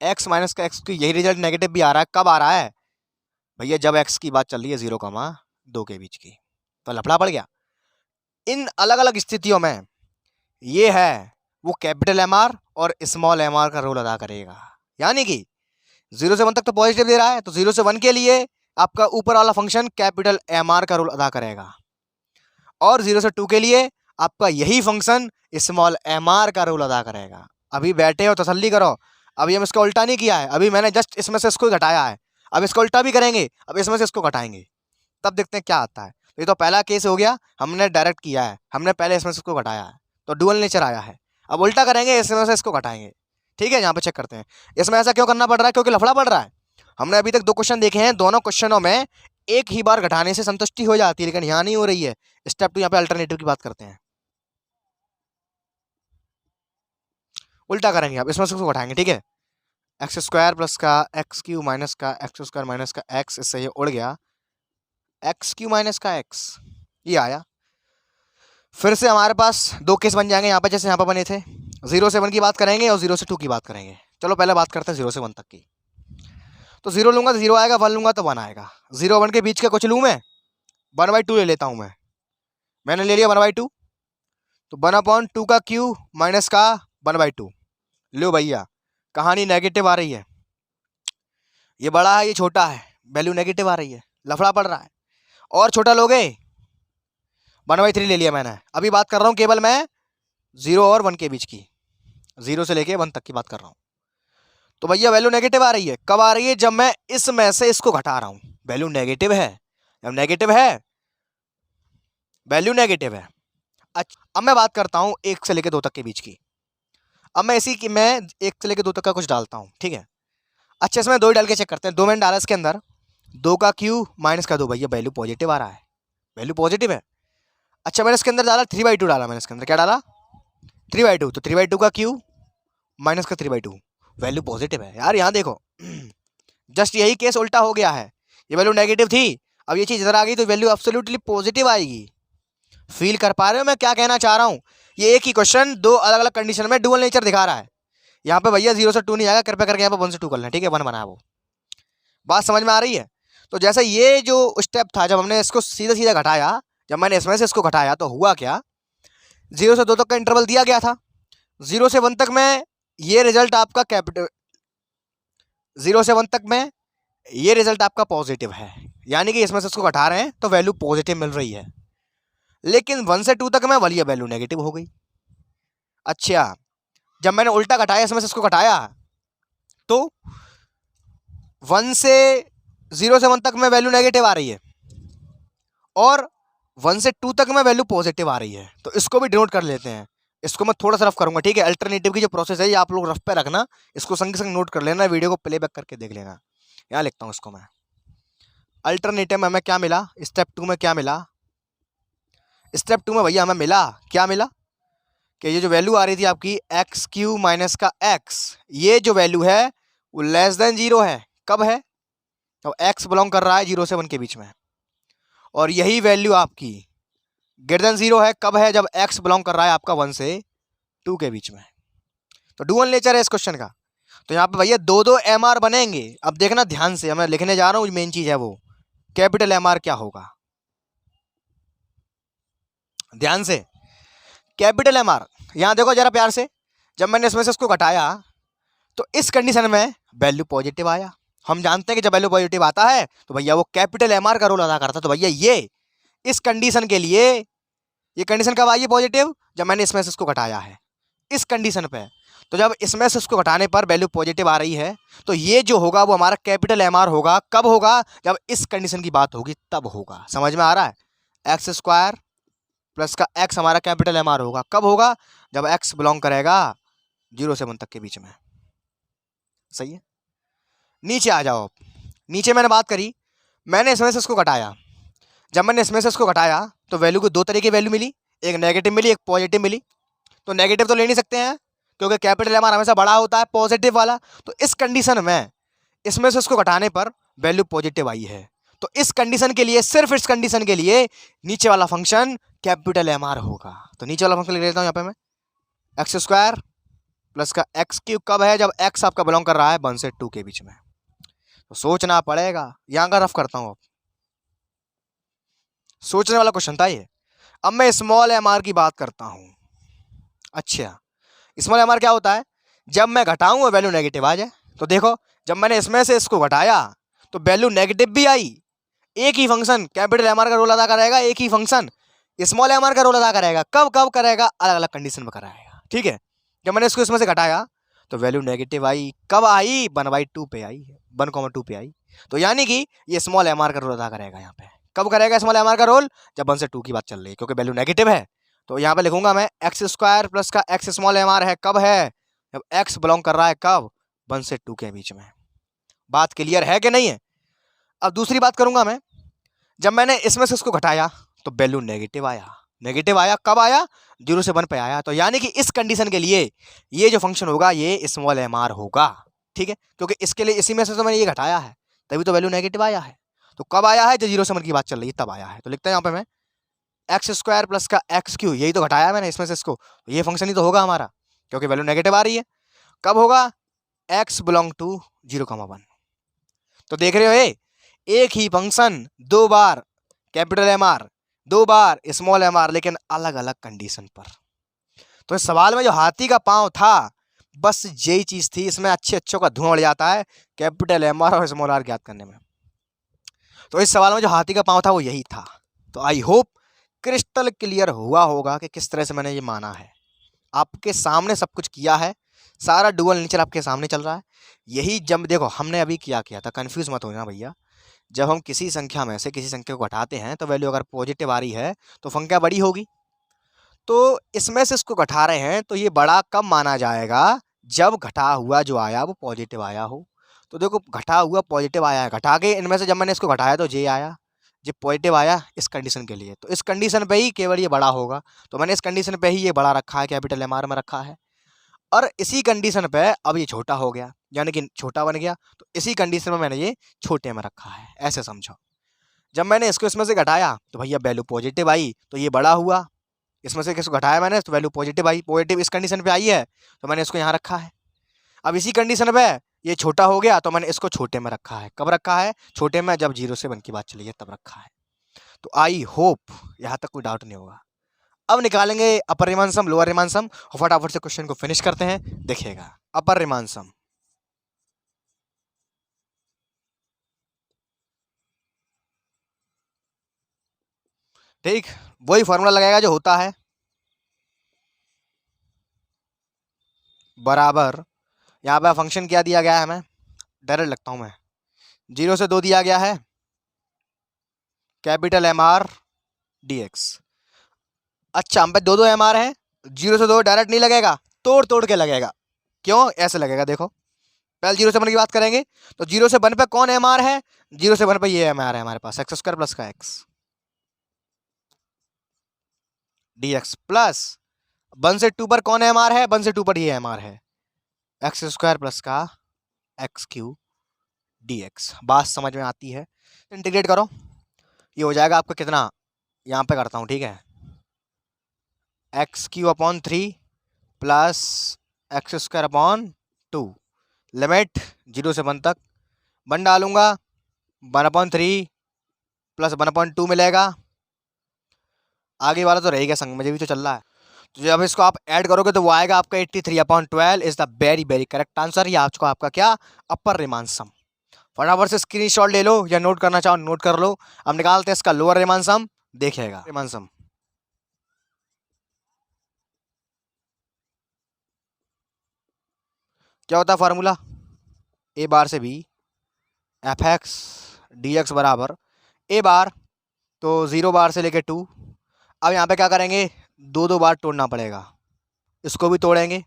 Speaker 1: एक्स माइनस का एक्स की यही रिजल्ट नेगेटिव भी आ रहा है, कब आ रहा है भैया, जब एक्स की बात चल रही है 0,2 के बीच की, तो लफड़ा पड़ गया। इन अलग अलग स्थितियों में ये है वो कैपिटल एम आर और स्मॉल एम आर का रोल अदा करेगा, यानी कि 0 से 1 तक तो पॉजिटिव दे रहा है, तो 0 से 1 के लिए आपका ऊपर वाला फंक्शन कैपिटल एम आर का रोल अदा करेगा, और 0 से 2 के लिए आपका यही फंक्शन स्मॉल एम आर का रोल अदा करेगा। अभी बैठे हो तसल्ली करो, अभी हम इसका उल्टा नहीं किया है, अभी मैंने जस्ट इसमें से इसको घटाया है, अब इसका उल्टा भी करेंगे, अब इसमें से इसको घटाएंगे, तब देखते हैं क्या आता है। तो ये तो पहला केस हो गया, हमने डायरेक्ट किया है, हमने पहले इसमें से इसको घटाया है तो डुअल नेचर आया है, अब उल्टा करेंगे, इसमें से इसको घटाएंगे, ठीक है। यहाँ पे चेक करते हैं इसमें ऐसा क्यों करना पड़ रहा है, क्योंकि लफड़ा पड़ रहा है। हमने अभी तक 2 क्वेश्चन देखे हैं, दोनों क्वेश्चनों में एक ही बार घटाने से संतुष्टि हो जाती है, लेकिन यहाँ नहीं हो रही है। स्टेप 2 यहाँ पे अल्टरनेटिव की बात करते हैं, उल्टा करेंगे, अब इसमें से इसको घटाएंगे, ठीक है। एक्स स्क्वायर प्लस का एक्स क्यू माइनस का एक्स स्क्वायर माइनस का एक्स, इससे ये उड़ गया, एक्स क्यू माइनस का एक्स ये आया। फिर से हमारे पास 2 केस बन जाएंगे यहाँ पे, जैसे यहाँ पे बने थे, 0 से 1 की बात करेंगे और 0 से 2 की बात करेंगे। चलो पहले बात करते हैं 0 से 1 तक की। तो 0 लूंगा तो 0 आएगा, 1 लूंगा तो 1 आएगा, 0 1 के बीच का कुछ लूँ मैं, 1/2 ले लेता हूँ मैंने ले लिया 1/2, तो 1/2 का क्यू माइनस का 1/2, लो भैया कहानी नेगेटिव आ रही है, ये बड़ा है ये छोटा है, वैल्यू नेगेटिव आ रही है, लफड़ा पड़ रहा है, और छोटा लोगे 1/3 ले लिया मैंने। अभी बात कर रहा हूँ केवल मैं 0 और 1 के बीच की, 0 से लेके 1 तक की बात कर रहा हूँ। तो भैया वैल्यू नेगेटिव आ रही है, कब आ रही है, जब मैं इसमें से इसको घटा रहा हूँ, वैल्यू नेगेटिव है, जब नेगेटिव है वैल्यू नेगेटिव है। अच्छा अब मैं बात करता हूँ 1 से लेके 2 तक के बीच की, अब मैं इसी की मैं 1 से लेके 2 तक का कुछ डालता हूँ, ठीक है। अच्छा इसमें 2 ही डाल के चेक करते हैं, 2 मैंने डाला इसके अंदर, 2 का क्यू माइनस का 2, भैया वैल्यू पॉजिटिव आ रहा है, वैल्यू पॉजिटिव है। अच्छा मैंने इसके अंदर डाला 3/2 डाला, मैंने इसके अंदर क्या डाला 3/2, तो 3/2 का क्यू माइनस का 3/2 वैल्यू पॉजिटिव है। यार यहाँ देखो जस्ट यही केस उल्टा हो गया है, ये वैल्यू नेगेटिव थी, अब ये चीज़ इधर आ गई तो वैल्यू एब्सोल्युटली पॉजिटिव आएगी। फील कर पा रहे हो मैं क्या कहना चाह रहा हूँ, ये एक ही क्वेश्चन 2 अलग अलग कंडीशन में डुअल नेचर दिखा रहा है। यहाँ पे भैया 0 से 2 नहीं आएगा, कृपया करके यहाँ पे 1 से 2 कर लें, ठीक है, 1 बनाया वो, बात समझ में आ रही है। तो जैसे ये जो स्टेप था, जब हमने इसको सीधा सीधा घटाया, जब मैंने इसमें से इसको घटाया तो हुआ क्या, 0 से 2 तक का इंटरवल दिया गया था, 0 से 1 तक में ये रिजल्ट आपका कैपिटल, 0 से 1 तक में ये रिजल्ट आपका पॉजिटिव है, यानी कि इसमें से इसको घटा रहे हैं तो वैल्यू पॉजिटिव मिल रही है, लेकिन 1 से 2 तक में वाली वैल्यू नेगेटिव हो गई। अच्छा जब मैंने उल्टा घटाया, इसमें से इसको घटाया, तो 1 से 0 से 1 तक में वैल्यू नेगेटिव आ रही है और 1 से 2 तक में वैल्यू पॉजिटिव आ रही है, तो इसको भी डिनोट कर लेते हैं। इसको मैं थोड़ा सा रफ करूंगा, ठीक है, अल्टरनेटिव की जो प्रोसेस है ये आप लोग रफ पे रखना, इसको संग संग नोट कर लेना, वीडियो को प्लेबैक करके देख लेना। यहाँ लिखता हूँ इसको मैं, अल्टरनेटिव में हमें क्या मिला, स्टेप 2 में क्या मिला, स्टेप 2 में भैया हमें मिला क्या मिला कि ये जो वैल्यू आ रही थी आपकी एक्स क्यू माइनस का एक्स, ये जो वैल्यू है वो लेस देन 0 है, कब है, तो एक्स बिलोंग कर रहा है 0 से 1 के बीच में, और यही वैल्यू आपकी ग्रेटर देन 0 है, कब है? जब x बिलोंग कर रहा है आपका 1 से 2 के बीच में। तो डुअल नेचर है इस क्वेश्चन का। तो यहाँ पे भैया दो दो एम आर बनेंगे। अब देखना ध्यान से, मैं लिखने जा रहा हूँ, मेन चीज है वो कैपिटल एम आर क्या होगा। ध्यान से, कैपिटल एम आर यहां देखो जरा प्यार से, जब मैंने इसमें से इसको घटाया तो इस कंडीशन में वैल्यू पॉजिटिव आया। हम जानते हैं कि जब वैल्यू पॉजिटिव आता है तो भैया वो कैपिटल एम आर का रोल अदा करता है। तो भैया ये इस कंडीशन के लिए, ये कंडीशन कब आई है पॉजिटिव? जब मैंने इसमें से इसको घटाया है इस कंडीशन पे। तो जब इसमें से इसको घटाने पर वैल्यू पॉजिटिव आ रही है तो ये जो होगा वो हमारा कैपिटल एम आर होगा। कब होगा? जब इस कंडीशन की बात होगी तब होगा। समझ में आ रहा है? एक्स स्क्वायर प्लस का एक्स हमारा कैपिटल एम आर होगा। कब होगा? जब एक्स बिलोंग करेगा 0 से 1 तक के बीच में। सही है। नीचे आ जाओ। नीचे मैंने बात करी, मैंने इसमें से इसको घटाया। जब मैंने इसमें से इसको घटाया तो वैल्यू को दो तरह की वैल्यू मिली, एक नेगेटिव मिली, एक पॉजिटिव मिली। तो नेगेटिव तो ले नहीं सकते हैं क्योंकि कैपिटल एम आर हमेशा बड़ा होता है पॉजिटिव वाला। तो इस कंडीशन में इसमें से इसको घटाने पर वैल्यू पॉजिटिव आई है। तो इस कंडीशन के लिए, सिर्फ इस कंडीशन के लिए नीचे वाला फंक्शन कैपिटल एम आर होगा। तो नीचे वाला फंक्शन लिख लेता हूं यहाँ पे मैं, एक्स स्क्वायर प्लस का एक्स क्यूब। कब है? जब एक्स आपका बिलोंग कर रहा है 1 से 2 के बीच में। तो सोचना पड़ेगा। यहां का रफ करता हूं, अब सोचने वाला क्वेश्चन था ये। अब मैं स्मॉल एम आर की बात करता हूं। अच्छा, स्मॉल एम आर क्या होता है? जब मैं घटाऊं वैल्यू नेगेटिव आ जाए। तो देखो, जब मैंने इसमें से इसको घटाया तो वैल्यू नेगेटिव भी आई। एक ही फंक्शन कैपिटल एम आर का रोल अदा करेगा, एक ही फंक्शन स्मॉल एम आर का रोल अदा करेगा। कब कब करेगा? अलग अलग कंडीशन में कराएगा। ठीक है। जब मैंने इसको इसमें से घटाया तो वैल्यू नेगेटिव आई। कब आई? 1/2 पे आई, 1,2 पे आई। तो यानी कि ये स्मॉल एम आर का रोल अदा करेगा। यहाँ पे कब करेगा स्मॉल एम आर का रोल? जब 1 से 2 की बात चल रही है, क्योंकि वैल्यू नेगेटिव है। तो यहाँ पे लिखूंगा मैं एक्स स्क्वायर प्लस का एक्स स्मॉल एम आर है। कब है? जब एक्स बिलोंग कर रहा है कब? 1 से 2 के बीच में। बात क्लियर है कि नहीं है? अब दूसरी बात करूंगा मैं, जब मैंने इसमें से इसको घटाया तो वैल्यू नेगेटिव आया। नेगेटिव आया कब आया? 0 से 1 पे आया। तो यानी कि इस कंडीशन के लिए ये जो फंक्शन होगा ये स्मॉल एम आर होगा। ठीक है, क्योंकि इसके लिए इसी में से तो मैंने ये घटाया है, तभी तो वैल्यू नेगेटिव आया है। तो कब आया है? जब 0 से 1 की बात चल रही है तब आया है। तो लिखते हैं यहाँ पे मैं एक्स स्क्वायर प्लस का एक्स क्यू, यही तो घटाया मैंने इसमें से इसको, तो ये फंक्शन ही तो होगा हमारा, क्योंकि वैल्यू नेगेटिव आ रही है। कब होगा? X belong to 0,1। तो देख रहे हो ये एक ही फंक्शन दो बार कैपिटल एम आर, दो बार स्मॉल एम आर, लेकिन अलग अलग कंडीशन पर। तो इस सवाल में जो हाथी का पांव था बस यही चीज थी। इसमें अच्छे अच्छों का धुआं उड़ जाता है कैपिटल एम आर और स्मॉल आर ज्ञात करने में। तो इस सवाल में जो हाथी का पांव था वो यही था। तो आई होप क्रिस्टल क्लियर हुआ होगा कि किस तरह से मैंने ये माना है। आपके सामने सब कुछ किया है, सारा डुअल नेचर आपके सामने चल रहा है। यही जब देखो हमने अभी क्या किया था, कंफ्यूज मत होना भैया। जब हम किसी संख्या में से किसी संख्या को घटाते हैं तो वैल्यू अगर पॉजिटिव आ रही है तो संख्या बड़ी होगी। तो इसमें से इसको घटा रहे हैं तो ये बड़ा कब माना जाएगा? जब घटा हुआ जो आया वो पॉजिटिव आया हो। तो देखो घटा हुआ पॉजिटिव आया है, घटा के इनमें से जब मैंने इसको घटाया तो जे आया, जब पॉजिटिव आया इस कंडीशन के लिए। तो इस कंडीशन पे ही केवल ये बड़ा होगा। तो मैंने इस कंडीशन पे ही ये बड़ा रखा है, कैपिटल एम आर में रखा है। और इसी कंडीशन पे अब ये छोटा हो गया, यानी कि छोटा बन गया। तो इसी कंडीशन में मैंने ये छोटे में रखा है, ऐसे समझो। जब मैंने इसको इसमें से घटाया तो भैया वैल्यू पॉजिटिव आई तो ये बड़ा हुआ। इसमें से किसको घटाया मैंने तो वैल्यू पॉजिटिव आई, पॉजिटिव इस कंडीशन पे आई है तो मैंने इसको यहाँ रखा है। अब इसी कंडीशन पे ये छोटा हो गया तो मैंने इसको छोटे में रखा है। कब रखा है? छोटे में, जब 0 से 1 की बात चली है तब रखा है। तो आई होप यहाँ तक कोई डाउट नहीं होगा। अब निकालेंगे अपर रिमान सम, लोअर रिमान सम, और फटाफट से क्वेश्चन को फिनिश करते हैं। देखिएगा अपर रिमान सम, ठीक, वही फॉर्मूला लगाएगा जो होता है, बराबर। यहाँ पे फंक्शन क्या दिया गया है, हमें डायरेक्ट लगता हूँ मैं, 0 से 2 दिया गया है, capital M R D X. अच्छा, हम पे दो दो एम आर है, 0 से 2 डायरेक्ट नहीं लगेगा, तोड़ तोड़ के लगेगा। क्यों? ऐसे लगेगा, देखो पहले 0 से 1 की बात करेंगे तो 0 से 1 पे कौन एम आर है? 0 से 1 पे ये एम आर है हमारे पास, एक्स स्क्वायर प्लस का एक्स डी एक्स, प्लस 1 से 2 पर कौन एम आर है? 1 से 2 पर ये एम आर है, एक्स स्क्वायर प्लस का एक्स क्यू डी एक्स। बात समझ में आती है? इंटीग्रेट करो, ये हो जाएगा आपका कितना, यहाँ पे करता हूँ, ठीक है, x³/3 प्लस x²/2, लिमिट 0 से 1 तक, 1 डालूंगा 1/3 प्लस 1/2 मिलेगा, आगे वाला तो रहेगा संग, मुझे भी तो चल रहा है। तो जब इसको आप ऐड करोगे तो वो आएगा आपका 83/12 is the very very correct answer. ये आपको आपका क्या, अपर रिमान सम। फटाफट से स्क्रीनशॉट ले लो या नोट करना चाहो नोट कर लो। अब निकालते हैं इसका लोअर रिमान सम, देखिएगा रिमान सम। क्या होता है फार्मूला, ए बार से B F X D X बराबर ए बार तो 0 बार से लेके 2। अब यहाँ पे क्या करेंगे, 2 बार तोड़ना पड़ेगा, इसको भी तोड़ेंगे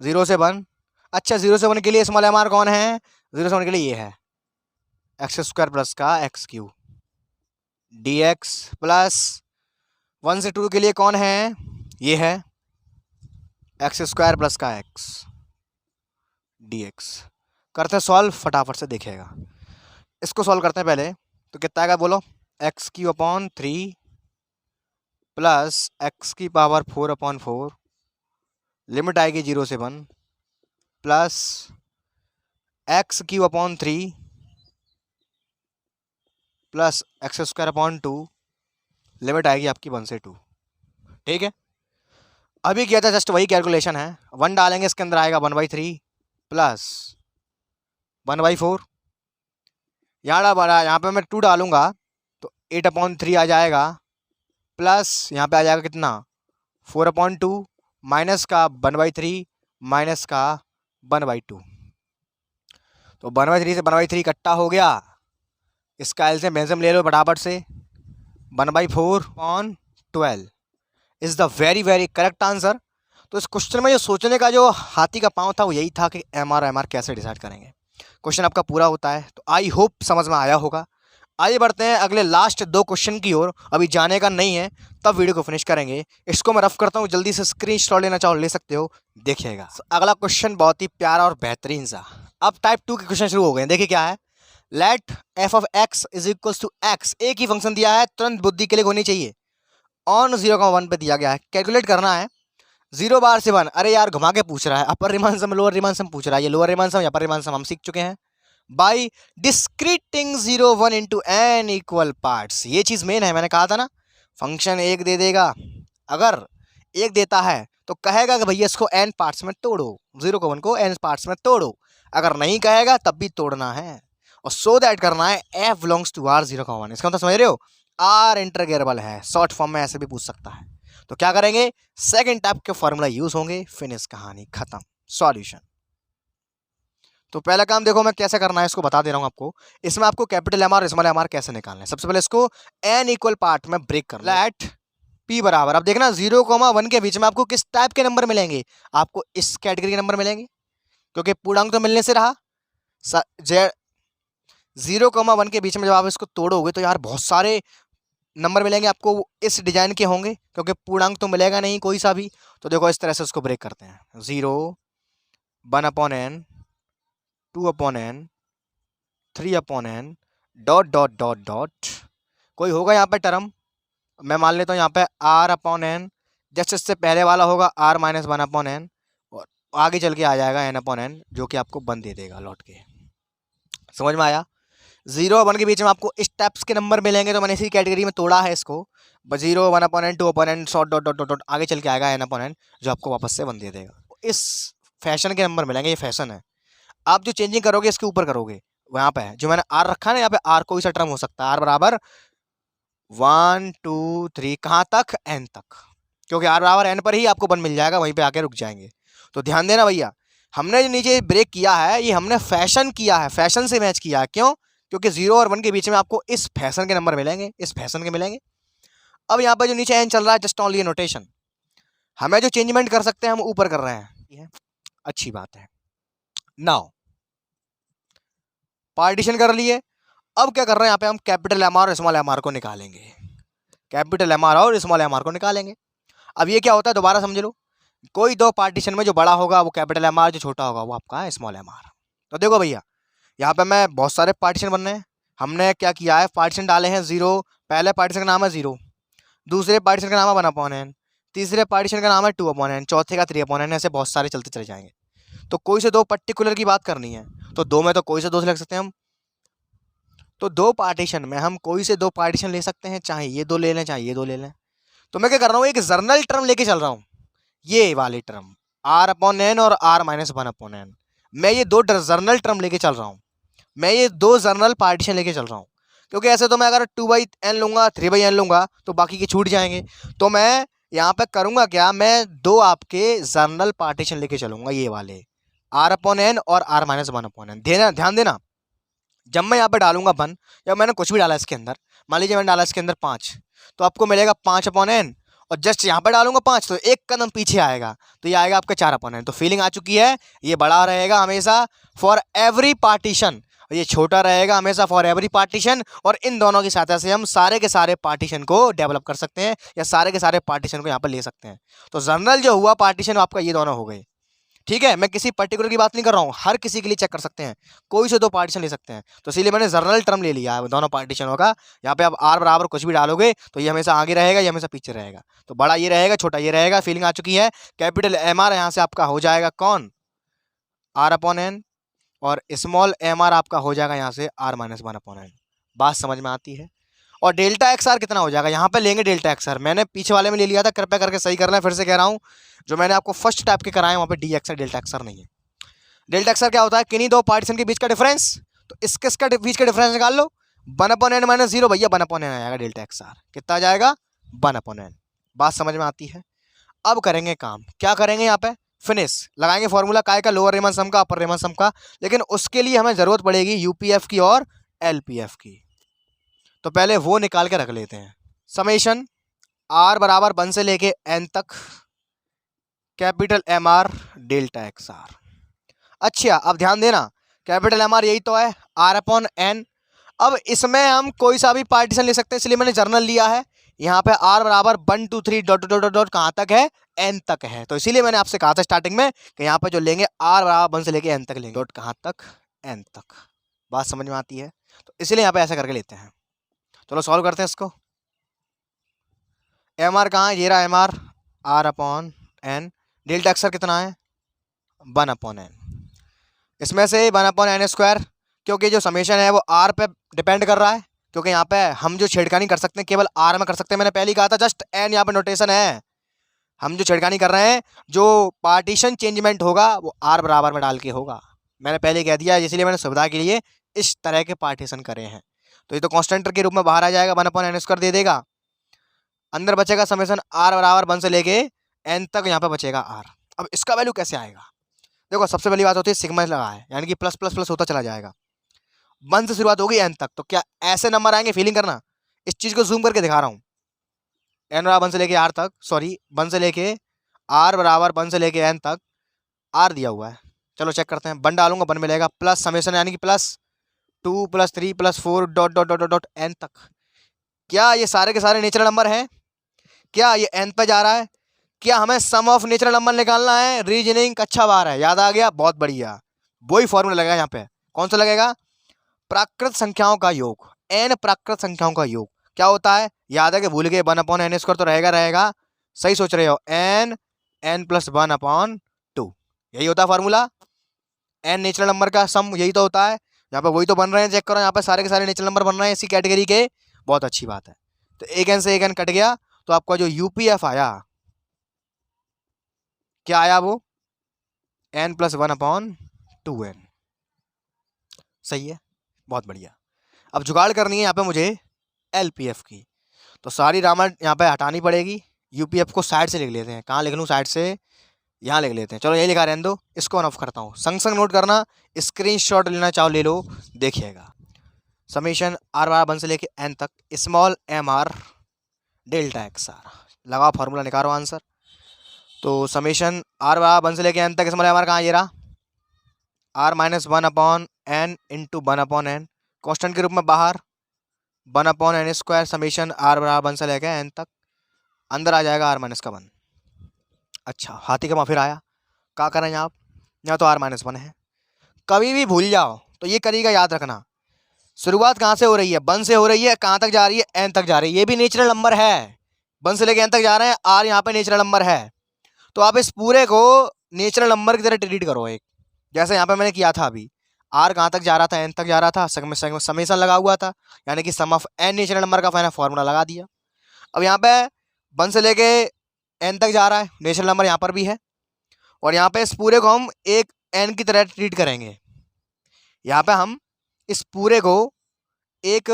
Speaker 1: 0 से 1। अच्छा 0 से 1 के लिए स्मॉल एम आर कौन है, 0 से 1 के लिए ये है x² प्लस का x³ dx प्लस 1 से 2 के लिए कौन है, ये है x² प्लस का x dx। करते हैं सॉल्व, फटाफट से देखिएगा इसको सॉल्व करते हैं पहले। तो कितना आएगा बोलो, x³/3 प्लस x⁴/4 लिमिट आएगी 0 से 1 plus x³/3 plus x²/2 limit आएगी आपकी 1 से 2। ठीक है, अभी किया था जस्ट वही कैलकुलेशन है। 1 डालेंगे इसके अंदर आएगा 1/3 प्लस 1/4, यहाँ पे मैं 2 डालूंगा तो 8/3 आ जाएगा प्लस यहाँ पे आ जाएगा कितना 4/2 माइनस का 1/3 माइनस का 1/2। तो 1/3 से 1/3 इकट्ठा हो गया, इसका एलसीएम बेंसम ले लो फटाफट से, 1/4/12 is the very very correct answer. तो इस क्वेश्चन में जो सोचने का जो हाथी का पाँव था वो यही था कि एम आर कैसे डिसाइड करेंगे। क्वेश्चन आपका पूरा होता है, तो आई होप समझ में आया होगा। आइए बढ़ते हैं अगले लास्ट 2 क्वेश्चन की ओर, अभी जाने का नहीं है तब वीडियो को फिनिश करेंगे। इसको मैं रफ करता हूँ, जल्दी से स्क्रीनशॉट लेना चाहो ले सकते हो, देखिएगा। अगला क्वेश्चन बहुत ही प्यारा और बेहतरीन सा। अब टाइप 2 के क्वेश्चन शुरू हो गए। देखिए क्या है, let f of x is equal to x, एक ही फंक्शन दिया है, तुरंत बुद्धि क्लिक होनी चाहिए, ऑन 0,1 पे दिया गया है, कैलकुलेट करना है 0 बार से 1। अरे यार घुमा के पूछ रहा है, upper Riemann sum lower Riemann sum पूछ रहा है, ये lower Riemann sum upper Riemann sum हम सीख चुके हैं। By discretising 0,1 into n equal parts, ये चीज़ मेन है, मैंने कहा था ना फंक्शन एक दे देगा, अगर एक देता है तो कहेगा कि भैया इसको n पार्ट्स में तोड़ो, 0,1 को n पार्ट्स में तोड़ो, अगर नहीं कहेगा तब भी तोड़ना है, और सो दैट करना है f बिलोंग्स टू r 0,1। इसका मतलब समझ रहे हो, r इंटरगेरेबल है, शॉर्ट फॉर्म में ऐसे भी पूछ सकता है। तो क्या करेंगे, सेकंड टाइप के फॉर्मूला यूज होंगे, फिनिश कहानी खत्म, सॉल्यूशन। तो पहला काम देखो मैं कैसे करना है इसको बता दे रहा हूं आपको। इसमें आपको capital M R small M R कैसे निकालना है। सबसे पहले इसको n इक्वल पार्ट में ब्रेक कर लेट p बराबर, अब देखना 0,1 के बीच में आपको किस टाइप के नंबर मिलेंगे, आपको इस कैटेगरी के नंबर मिलेंगे, क्योंकि पूर्णांक तो मिलने से रहा। 0,1 के बीच में जब आप इसको तोड़ोगे तो यार बहुत सारे नंबर मिलेंगे आपको, इस डिजाइन के होंगे, क्योंकि पूर्णांक तो मिलेगा नहीं कोई सा भी। तो देखो इस तरह से उसको ब्रेक करते हैं, 0 1/n 2/n 3/n dot dot dot dot, कोई होगा यहाँ पे टर्म, मैं मान लेता हूँ यहाँ पे r/n, जैसे इससे पहले वाला होगा r - 1/n, और आगे चल के आ जाएगा n/n, जो कि आपको 1 दे देगा लौट के। समझ में आया। 0 और 1 के बीच में आपको इस टाइप्स के नंबर मिलेंगे, तो मैंने इसी कैटेगरी में तोड़ा है इसको। 0 1/n 2/n short dot dot dot आगे चल के आएगा n/n, जो आपको वापस से 1 दे देगा। इस फैशन के नंबर मिलेंगे, ये फैशन है। आप जो चेंजिंग करोगे इसके ऊपर करोगे, वहाँ पे जो मैंने r रखा है ना, यहाँ पे r कोई सा टर्म हो सकता है, r बराबर 1 2 3 कहाँ तक, n तक, क्योंकि r बराबर n पर ही आपको 1 मिल जाएगा, वहीं पे आके रुक जाएंगे। तो ध्यान देना भैया, हमने जो नीचे ब्रेक किया है ये हमने फैशन किया है, फैशन से मैच किया है। क्यों, क्योंकि 0 और 1 के बीच में आपको इस फैशन के नंबर मिलेंगे, इस फैशन के मिलेंगे। अब यहाँ पर जो नीचे n चल रहा है, जस्ट ऑनली नोटेशन, हमें जो चेंजमेंट कर सकते हैं हम ऊपर कर रहे हैं, अच्छी बात है। नाउ पार्टीशन कर लिए, अब क्या कर रहे हैं यहाँ पे, हम कैपिटल एम आर और स्मॉल एम आर को निकालेंगे, कैपिटल एम आर और स्मॉल एम आर को निकालेंगे। अब ये क्या होता है, दोबारा समझ लो, कोई दो पार्टीशन में जो बड़ा होगा वो कैपिटल एम आर, जो छोटा होगा वो आपका स्मॉल एम आर। तो देखो भैया यहाँ पे मैं बहुत सारे पार्टीशन बन रहे हैं, हमने क्या किया है, पार्टीशन डाले हैं 0, पहले पार्टीशन का नाम है 0, दूसरे पार्टीशन का नाम है 1/n, तीसरे पार्टीशन का नाम है 2/n, चौथे का 3/n, ऐसे बहुत सारे चलते चले जाएंगे। तो कोई से दो पर्टिकुलर की बात करनी है, तो दो में तो कोई से दो से लग सकते हैं हम। तो दो पार्टीशन में हम कोई से दो पार्टीशन ले सकते हैं, चाहे ये दो ले लें चाहे ये दो ले लें। तो मैं क्या कर रहा हूँ, एक जर्नल टर्म लेके चल रहा हूँ, ये वाली टर्म r/n और r-1/n। मैं ये दो जर्नल टर्म लेके चल रहा हूँ, मैं ये दो जर्नल पार्टीशन लेके चल रहा हूँ, क्योंकि ऐसे तो मैं अगर 2/n लूंगा 3/n लूंगा तो बाकी के छूट जाएंगे। तो मैं यहाँ पे करूँगा क्या, मैं दो आपके जर्नल पार्टीशन लेके चलूंगा, ये वाले r/n और r-1/n। ध्यान देना, जब मैं यहाँ पे डालूंगा 1, या मैंने कुछ भी डाला इसके अंदर, मान लीजिए मैंने डाला इसके अंदर 5, तो आपको मिलेगा 5/n, और जस्ट यहाँ पे डालूंगा 5 तो एक कदम पीछे आएगा, तो ये आएगा आपका 4/n। तो फीलिंग आ चुकी है, ये बड़ा रहेगा हमेशा फॉर एवरी पार्टीशन, ये छोटा रहेगा हमेशा फॉर एवरी पार्टीशन। और इन दोनों की सहायता से हम सारे के सारे पार्टीशन को डेवलप कर सकते हैं, या सारे के सारे पार्टीशन को यहाँ पर ले सकते हैं। तो जर्नल जो हुआ पार्टीशन आपका ये दोनों हो गए, ठीक है। मैं किसी पर्टिकुलर की बात नहीं कर रहा हूँ, हर किसी के लिए चेक कर सकते हैं, कोई से दो पार्टीशन ले सकते हैं। तो इसीलिए मैंने जर्नल टर्म ले लिया है दोनों पार्टीशनों का। यहाँ पे आप r बराबर कुछ भी डालोगे तो ये हमेशा आगे रहेगा, ये हमेशा पीछे रहेगा। तो बड़ा ये रहेगा, छोटा ये रहेगा। फीलिंग आ चुकी है। कैपिटल MR यहाँ से आपका हो जाएगा कौन, r/n, और स्मॉल MR आपका हो जाएगा यहाँ से r-1/n। बात समझ में आती है। और डेल्टा XR कितना हो जाएगा, यहाँ पे लेंगे डेल्टा XR, मैंने पीछे वाले में ले लिया था, कृपया करके सही करना है। फिर से कह रहा हूँ, जो मैंने आपको फर्स्ट टाइप के कराए वहाँ पे DXR डेल्टा XR नहीं है। डेल्टा XR क्या होता है, किन्हीं दो पार्टीशन के बीच का डिफरेंस। तो इसके बीच का डिफरेंस निकाल लो, 1/n - 0 भैया 1/n आएगा डेल्टा XR। कितना आ जाएगा, 1/n। बात समझ में आती है। अब करेंगे काम, क्या करेंगे यहाँ पे, फिनिश लगाएंगे फॉर्मूला काय का, लोअर रेमन सम का, अपर रेमन सम का। लेकिन उसके लिए हमें जरूरत पड़ेगी UPF की और LPF की। तो पहले वो निकाल के रख लेते हैं। समेशन r बराबर 1 से लेके n तक कैपिटल MR डेल्टा XR। अच्छा अब ध्यान देना, कैपिटल MR यही तो है r/n। अब इसमें हम कोई सा भी पार्टीशन ले सकते हैं, इसलिए मैंने जर्नल लिया है। यहाँ पे r बराबर 1 2 3 डॉट डॉट डॉट डॉट कहाँ तक है, n तक है। तो इसीलिए मैंने आपसे कहा था स्टार्टिंग में कि यहाँ पे जो लेंगे r बराबर 1 से लेके n तक लेंगे, डॉट कहाँ तक, n तक। बात समझ में आती है। तो इसीलिए यहाँ पे ऐसा करके लेते हैं। चलो सॉल्व करते हैं इसको। MR कहाँ है, ये रहा MR, r/n। डेल्टा XR कितना है, 1/n। इसमें से 1/n², क्योंकि जो समेशन है वो r पे डिपेंड कर रहा है, क्योंकि यहाँ पे हम जो छेड़खानी कर सकते हैं केवल r में कर सकते हैं। मैंने पहले ही कहा था, जस्ट n यहाँ पे नोटेशन है। हम जो छेड़खानी कर रहे हैं, जो पार्टीशन चेंजमेंट होगा वो r बराबर में डाल के होगा। मैंने पहले कह दिया, इसलिए मैंने सुविधा के लिए इस तरह के पार्टीशन करे हैं। तो ये तो कॉन्स्टेंट के रूप में बाहर आ जाएगा, 1/n² दे देगा। अंदर बचेगा समेशन r बराबर 1 से लेके n तक, यहाँ पे बचेगा r। अब इसका वैल्यू कैसे आएगा, देखो सबसे पहली बात होती है सिग्मा लगा है, यानी कि प्लस प्लस प्लस होता चला जाएगा। 1 से शुरुआत होगी n तक, तो क्या ऐसे नंबर आएंगे, फीलिंग करना। इस चीज को जूम करके दिखा रहा हूँ, n बराबर 1 से लेके r तक, सॉरी 1 से लेके r बराबर 1 से लेके n तक r दिया हुआ है। चलो चेक करते हैं, 1 डालूंगा 1 मिलेगा, प्लस समेशन यानी कि plus 2 + 3 + 4 dot dot dot dot n तक। क्या ये सारे के सारे नेचुरल नंबर हैं, क्या ये n पे जा रहा है, क्या हमें सम ऑफ नेचुरल नंबर निकालना है। रीजनिंग अच्छा बार है, याद आ गया, बहुत बढ़िया। वही फॉर्मूला लगेगा यहाँ पे, कौन सा लगेगा, प्राकृत संख्याओं का योग, n प्राकृत संख्याओं का योग क्या होता है, याद है कि भूल गए, 1/n² तो रहेगा। सही सोच रहे हो, n + 1/2 यही होता है फॉर्मूला। n नेचुरल नंबर का सम यही तो होता है। यहाँ पे वही तो बन रहे हैं, चेक करो यहाँ पे सारे के सारे नेचुरल नंबर बन रहे हैं इसी कैटेगरी के, बहुत अच्छी बात है। तो एक n से एक n कट गया, तो आपका जो UPF आया, क्या आया वो, n + 1/2n। सही है, बहुत बढ़िया। अब जुगाड़ करनी है यहाँ पे मुझे LPF की, तो सारी रामायण यहाँ पे हटानी पड़ेगी। UPF को साइड से लिख लेते हैं, कहाँ लिख लूँ, साइड से यहाँ लिख लेते हैं। चलो ये लिखा रहने दो, इसको ऑन ऑफ करता हूँ। संग संग नोट करना, स्क्रीनशॉट लेना चाहो ले लो, देखिएगा। समेशन r बराबर 1 से लेके n तक स्मॉल MR डेल्टा XR, लगाओ फॉर्मूला, निकालो आंसर। तो समेशन r बराबर 1 से लेके n तक स्मॉल MR कहाँ, ये रहा, r-1/n इंटू 1/n, कॉन्स्टेंट के रूप में बाहर 1/n²। समेशन r बराबर 1 से लेके n तक, अंदर आ जाएगा r-1। अच्छा हाथी का फिर आया, क्या करें आप, यहाँ तो r-1 है। कभी भी भूल जाओ तो ये करिएगा, याद रखना, शुरुआत कहाँ से हो रही है, 1 से हो रही है, कहाँ तक जा रही है, n तक जा रही है। ये भी नेचुरल नंबर है, 1 से लेके n तक जा रहे हैं, r यहाँ पे नेचुरल नंबर है। तो आप इस पूरे को नेचुरल नंबर की तरह ट्रीट करो एक, जैसे यहाँ पे मैंने किया था अभी। r कहाँ तक जा रहा था, n तक जा रहा था, समेशन लगा हुआ था, यानी कि सम ऑफ n नेचुरल नंबर का मैंने फॉर्मूला लगा दिया। अब यहाँ पे 1 से लेके n तक जा रहा है, नेचुरल नंबर यहाँ पर भी है, और यहाँ पे इस पूरे को हम एक n की तरह ट्रीट करेंगे। यहाँ पे हम इस पूरे को एक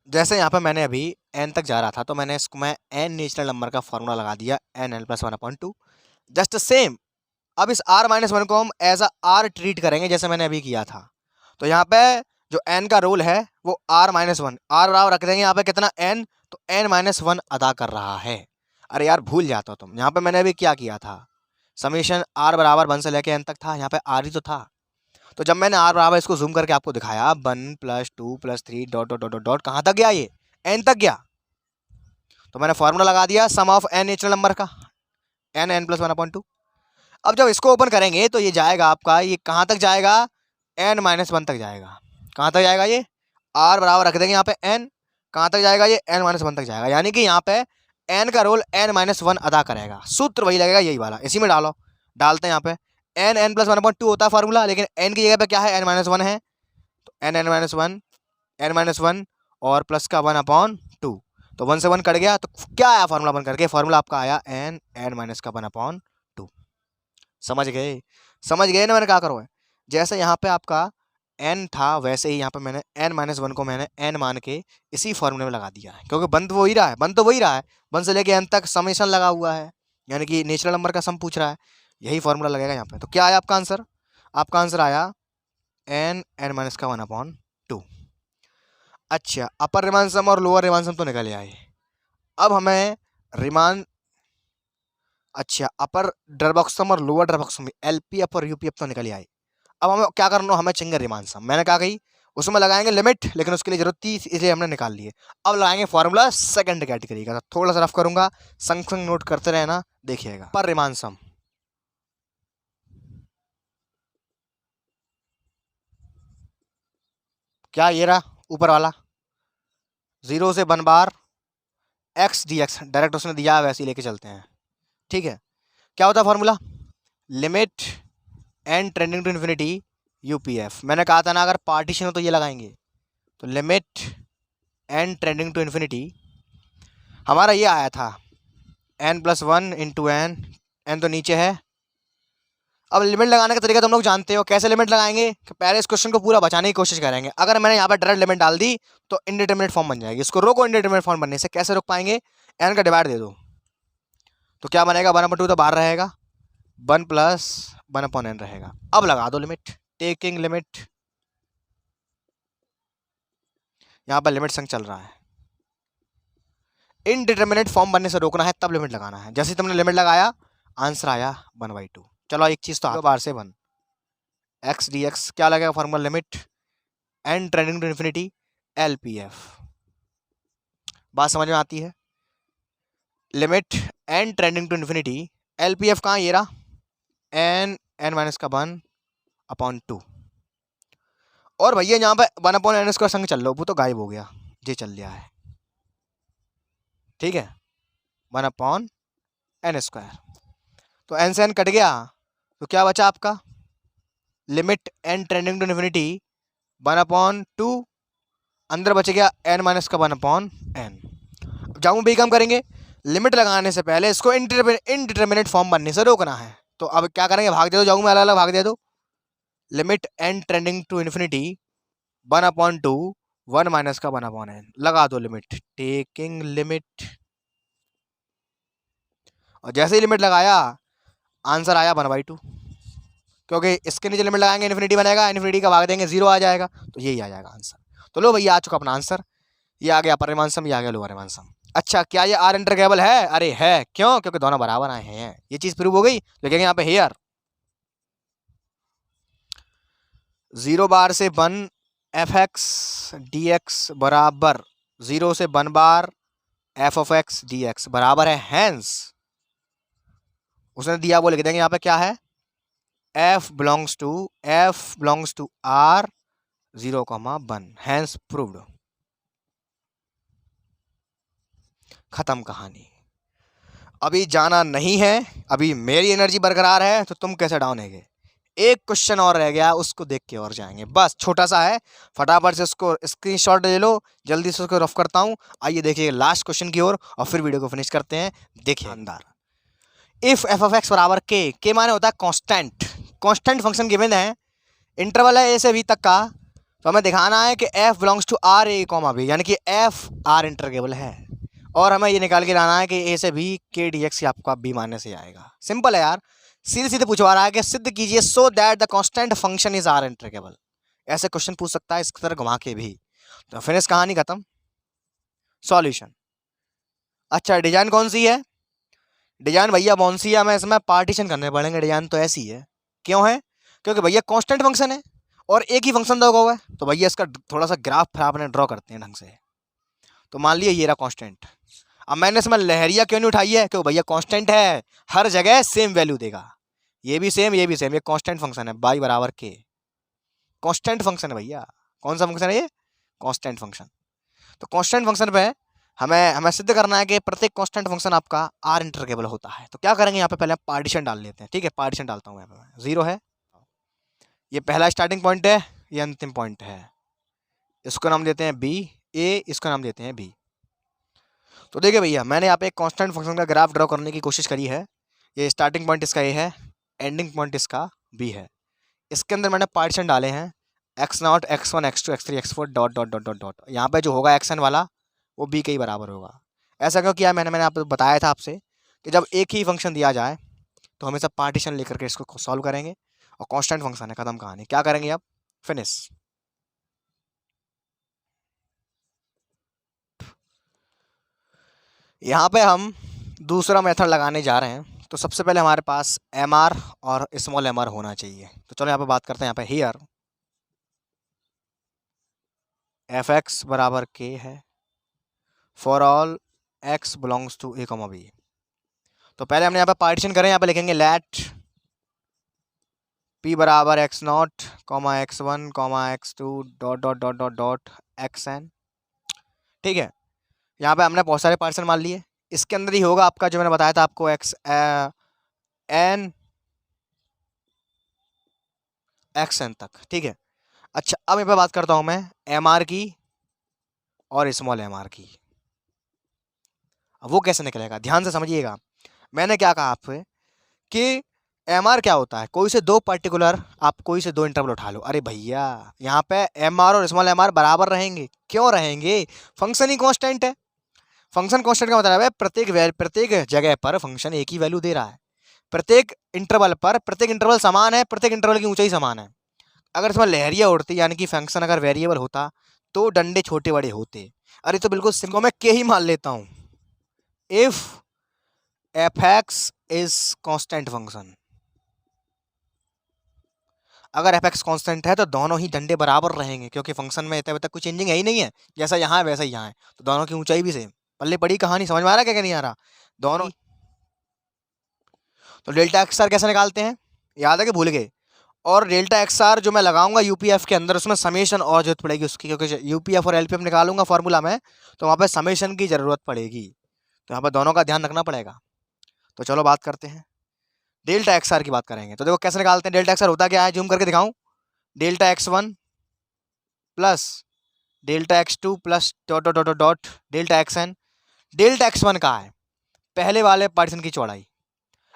Speaker 1: जैसे यहाँ पे मैंने अभी n तक जा रहा था, तो मैंने इसको मैं n नेचुरल नंबर का फॉर्मूला लगा दिया, n+1/2 जस्ट सेम। अब इस r-1 को हम एज अ r ट्रीट करेंगे, जैसे मैंने अभी किया था। तो यहाँ पे जो n का रोल है वो r-1, r बराबर रख देंगे यहाँ पे कितना, n, तो n-1 अदा कर रहा है। अरे यार भूल जाता हो तुम, यहाँ पे मैंने अभी क्या किया था, समीशन r बराबर 1 से लेके n तक था, यहाँ पे r ही तो था। तो जब मैंने r बराबर इसको जूम करके आपको दिखाया 1 + 2 + 3 dot dot dot dot dot, कहाँ तक गया, ये n तक गया। तो मैंने फॉर्मूला लगा दिया सम ऑफ n नेचुरल नंबर का, n+1/2। अब जब इसको ओपन करेंगे तो ये जाएगा आपका, ये कहाँ तक जाएगा, n-1 तक जाएगा। कहाँ तक जाएगा, ये r बराबर रख देंगे यहाँ पे n, कहाँ तक जाएगा, ये n-1 तक जाएगा, यानी कि यहाँ पे n का रोल n-1 अदा करेगा। सूत्र वही लगेगा, यही वाला, इसी में डालो, डालते हैं यहाँ पे n n+1/2 होता है फार्मूला, लेकिन n की जगह पे क्या है, n-1 है, तो n-1 और प्लस का 1/2, तो 1 से 1 कट गया, तो क्या आया फार्मूला बन करके, फार्मूला आपका आया n-1/2। समझ गए, समझ गए ना मैंने क्या करो है। जैसे यहाँ पे आपका n था, वैसे ही यहाँ पे मैंने n-1 को मैंने n मान के इसी फॉर्मूले में लगा दिया है, क्योंकि बन तो वही रहा है, 1 से लेके n तक समेशन लगा हुआ है, यानी कि नेचुरल नंबर का सम पूछ रहा है, यही फॉर्मूला लगेगा यहाँ पे। तो क्या आया आपका आंसर, आपका आंसर आया n-1/2। अच्छा, अपर रिमान सम और लोअर रिमान सम तो निकल आए। अब हमें रिमान, अच्छा अपर डरबॉक्स सम और लोअर डरबॉक्स सम, LPF और UPF तो निकल आए। अब हमें क्या करना, हमें चाहिए रिमान सम। मैंने कहा गई उसमें लगाएंगे लिमिट, लेकिन उसके लिए जरूरत थी इसलिए हमने निकाल लिए। अब लगाएंगे फॉर्मूला सेकंड कैटेगरी का, थोड़ा सा रफ करूंगा, संग संग नोट करते रहना, देखिएगा। पर रिमान सम, क्या ये रहा ऊपर वाला, 0 से 1 बार x dx, डायरेक्ट उसने दिया है वैसे ही लेके चलते हैं, ठीक है। क्या होता है formula, limit n tending to infinity UPF। मैंने कहा था ना अगर पार्टीशन हो तो ये लगाएंगे, तो limit n tending to infinity, हमारा ये आया था n+1 × n, n तो नीचे है। अब लिमिट लगाने का तरीका तुम लोग जानते हो, कैसे लिमिट लगाएंगे कि पहले इस क्वेश्चन को पूरा बचाने की कोशिश करेंगे। अगर मैंने यहाँ पर डायरेक्ट लिमिट डाल दी तो इनडिटरमिनेट फॉर्म बन जाएगी, इसको रोको इनडिटरमिनेट फॉर्म बनने से। कैसे रोक पाएंगे, n का डिवाइड दे दो, तो क्या बनेगा, 1/2 तो बाहर रहेगा, 1 + 1/n रहेगा। अब लगा दो लिमिट, टेकिंग लिमिट, यहाँ पर लिमिट संग चल रहा है, इनडिटरमिनेट फॉर्म बनने से रोकना है, तब लिमिट लगाना है। जैसे तुमने लिमिट लगाया, आंसर आया 1/2। चलो एक चीज तो बार से 1 x dx, क्या लगेगा formula, limit n tending to infinity LPF। बात समझ में आती है, limit n tending to infinity LPF कहाँ, ये रहा n-1/2। और भैया यहाँ पे 1/n² संग चल लो, वो तो गायब हो गया, ये चल लिया है, ठीक है, 1/n²। तो n से n कट गया, तो क्या बचा आपका, limit n tending to infinity 1/2, अंदर बच गया n-1/n। जाऊँ भी कम करेंगे, लिमिट लगाने से पहले इसको इनडिटरमिनेट फॉर्म बनने से रोकना है। तो अब क्या करेंगे, भाग दे दो, जाऊँ में अलग अलग भाग दे दो, limit n tending to infinity 1/2, 1 - 1/n, लगा दो लिमिट, टेकिंग लिमिट, और जैसे ही लिमिट लगाया आंसर आया 1/2, क्योंकि इसके नीचे लिमिट लगाएंगे इन्फिनिटी बनेगा, इन्फिनिटी का भाग देंगे 0 आ जाएगा, तो यही आ जाएगा आंसर। तो लो भैया आ चुका अपना आंसर, ये आ गया अपर रिमान सम, ये आ गया लोअर रिमान सम। अच्छा, क्या ये R इंटरगेबल है, अरे है, क्यों, क्योंकि दोनों बराबर आए हैं, ये चीज प्रूव हो गई। देखेंगे यहाँ पे हेयर 0 बार से 1 f(x) dx बराबर 0 से 1 बार f(x) dx बराबर है, हैंस उसने दिया वो लिख देंगे यहाँ पे क्या है, f belongs to r 0,1 hence proved. खत्म कहानी। अभी जाना नहीं है, अभी मेरी एनर्जी बरकरार है, तो तुम कैसे डाउन है? एक क्वेश्चन और रह गया, उसको देख के और जाएंगे, बस छोटा सा है, फटाफट से उसको स्क्रीनशॉट ले लो, जल्दी से उसको रफ करता हूँ। आइए देखिए लास्ट क्वेश्चन की ओर और फिर वीडियो को फिनिश करते हैं। देखिए अंदर, इफ एफ ऑफ एक्स बराबर के माने होता है कांस्टेंट, कांस्टेंट फंक्शन गिवन है, इंटरवल है ए से बी तक का, तो हमें दिखाना है कि F belongs to R A comma B, यानी कि एफ आर इंटरवल है, और हमें ये निकाल के लाना है कि ए से बी के डी एक्स आपका बी माने से आएगा। सिंपल है यार, सीधे सीधे पूछवा रहा है कि सिद्ध कीजिए so that the constant function is R interval. ऐसे क्वेश्चन पूछ सकता है इसकी तरह घुमा के भी। तो फिनिश, कहानी खत्म, सॉल्यूशन। अच्छा डिजाइन कौन सी है? डिजाइन भैया कौन सी है, हमें इसमें पार्टीशन करने पड़ेंगे। डिजाइन तो ऐसी है, क्यों है? क्योंकि भैया कांस्टेंट फंक्शन है और एक ही फंक्शन दगा हुआ है, तो भैया इसका थोड़ा सा ग्राफ फिर आपने ड्रॉ करते हैं ढंग से। तो मान लिया ये रहा कांस्टेंट। अब मैंने इसमें लहरिया क्यों नहीं उठाई है? क्योंकि भैया कांस्टेंट है, हर जगह सेम वैल्यू देगा, ये भी सेम ये भी सेम, ये कांस्टेंट फंक्शन है, बाई बराबर के, कांस्टेंट फंक्शन है भैया। कौन सा फंक्शन है ये? Constant function. तो कांस्टेंट फंक्शन पे हमें हमें सिद्ध करना है कि प्रत्येक कांस्टेंट फंक्शन आपका आर इंटरवल होता है। तो क्या करेंगे, यहाँ पे पहले पार्टीशन डाल लेते हैं। ठीक है, पार्टीशन डालता हूँ यहाँ पे। 0 है, ये पहला स्टार्टिंग पॉइंट है, ये अंतिम पॉइंट है, इसको नाम देते हैं बी ए, इसका नाम देते हैं बी। तो देखिए भैया, मैंने यहाँ पे एक कांस्टेंट फंक्शन का ग्राफ ड्रॉ करने की कोशिश करी है। ये स्टार्टिंग पॉइंट इसका ए है, एंडिंग पॉइंट इसका बी है। इसके अंदर मैंने पार्टीशन डाले हैं x0, x1, x2, x3, x4 dot dot dot dot dot. यहाँ पे जो होगा xn वाला वो बी के ही बराबर होगा। ऐसा क्यों किया? मैंने आपको बताया था आपसे कि जब एक ही फंक्शन दिया जाए तो हमेशा पार्टीशन लेकर के इसको सॉल्व करेंगे, और कांस्टेंट फंक्शन है, खत्म कहानी। क्या करेंगे अब? फिनिश। यहाँ पे हम दूसरा मेथड लगाने जा रहे हैं। तो सबसे पहले हमारे पास एम आर और स्मॉल एम आर होना चाहिए। तो चलो यहाँ पे बात करते हैं। यहाँ पे हियर एफ एक्स बराबर के है for all X belongs to A comma B. तो पहले हमने यहाँ पे पार्टीशन करें, यहाँ पे लिखेंगे लेट पी बराबर X naught comma X one comma X two dot dot dot dot dot X N. ठीक है, यहाँ पे हमने बहुत सारे पार्टीशन मान लिए। इसके अंदर ही होगा आपका जो मैंने बताया था आपको एक्स एन एक्स एन तक। ठीक है, अच्छा अब यहाँ पे बात करता हूँ मैं एम आर की और स्मॉल एम आर की। अब वो कैसे निकलेगा, ध्यान से समझिएगा। मैंने क्या कहा आपसे कि एम आर क्या होता है, कोई से दो पर्टिकुलर, आप कोई से दो इंटरवल उठा लो। अरे भैया यहाँ पे एम आर और स्मॉल एम आर बराबर रहेंगे, क्यों रहेंगे? फंक्शन ही कांस्टेंट है। फंक्शन कांस्टेंट का मतलब है प्रत्येक जगह पर फंक्शन एक ही वैल्यू दे रहा है, प्रत्येक इंटरवल पर, प्रत्येक इंटरवल समान है, प्रत्येक इंटरवल की ऊंचाई समान है। अगर इसमें लहरिया उड़ती, यानी कि फंक्शन अगर वेरिएबल होता तो डंडे छोटे बड़े होते। अरे तो बिल्कुल सिंपल, मैं के ही मान लेता हूँ। If F X is constant function, अगर एफ एक्स कॉन्स्टेंट है तो दोनों ही डंडे बराबर रहेंगे, क्योंकि फंक्शन में इतने तक कुछ चेंजिंग है ही नहीं है, जैसा यहाँ है वैसा ही यहाँ है, तो दोनों की ऊंचाई भी सेम। पल्ले पड़ी कहानी, समझ में आ रहा है क्या नहीं आ रहा? दोनों। तो डेल्टा एक्स आर कैसे निकालते हैं, याद है कि भूल गए? और डेल्टा एक्स आर जो मैं लगाऊंगा यूपीएफ के अंदर, उसमें समेशन और जरूरत पड़ेगी उसकी, क्योंकि यूपीएफ और एलपीएफ निकालूंगा फॉर्मूला में, तो वहाँ पे समेशन की जरूरत पड़ेगी। तो यहाँ पर दोनों का ध्यान रखना पड़ेगा। तो चलो बात करते हैं, डेल्टा एक्स आर की बात करेंगे। तो देखो कैसे निकालते हैं। डेल्टा एक्स आर होता क्या है, जूम करके दिखाऊं। Delta X one plus delta X two plus dot dot dot dot delta X N. Delta X one का है पहले वाले पार्टीशन की चौड़ाई।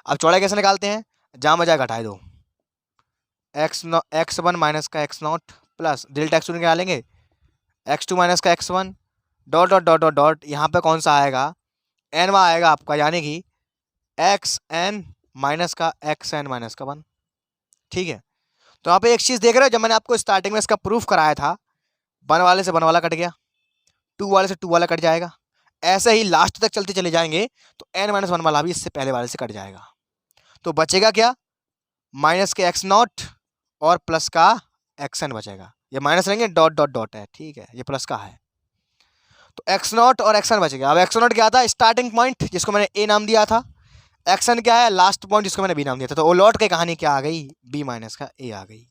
Speaker 1: अब चौड़ाई कैसे निकालते हैं, जहाँ बजाय घटाए दो, एक्स वन माइनस का X naught plus delta X two निकालेंगे, एक्स टू माइनस का X one dot dot dot dot dot, यहाँ पे कौन सा आएगा, एन वा आएगा आपका, यानी कि एक्स एन माइनस का एक्स एन माइनस का वन। ठीक है, तो यहाँ पे एक चीज़ देख रहे हो, जब मैंने आपको स्टार्टिंग में इसका प्रूफ कराया था, वन वाले से वन वाला कट गया, टू वाले से टू वाला कट जाएगा, ऐसे ही लास्ट तक चलते चले जाएंगे तो एन माइनस वन वाला भी इससे पहले वाले से कट जाएगा। तो बचेगा क्या, माइनस के एक्स नॉट और प्लस का एक्स एन बचेगा। ये माइनस रहेंगे, डॉट डॉट डॉट है, ठीक है, ये प्लस का है, तो एक्स नॉट और एक्स एन बचेगा। अब एक्स नॉट क्या था, स्टार्टिंग पॉइंट जिसको मैंने ए नाम दिया था, एक्शन क्या है, लास्ट पॉइंट जिसको मैंने बी नाम दिया था, तो ओ लॉट की कहानी क्या आ गई, बी माइनस का ए आ गई।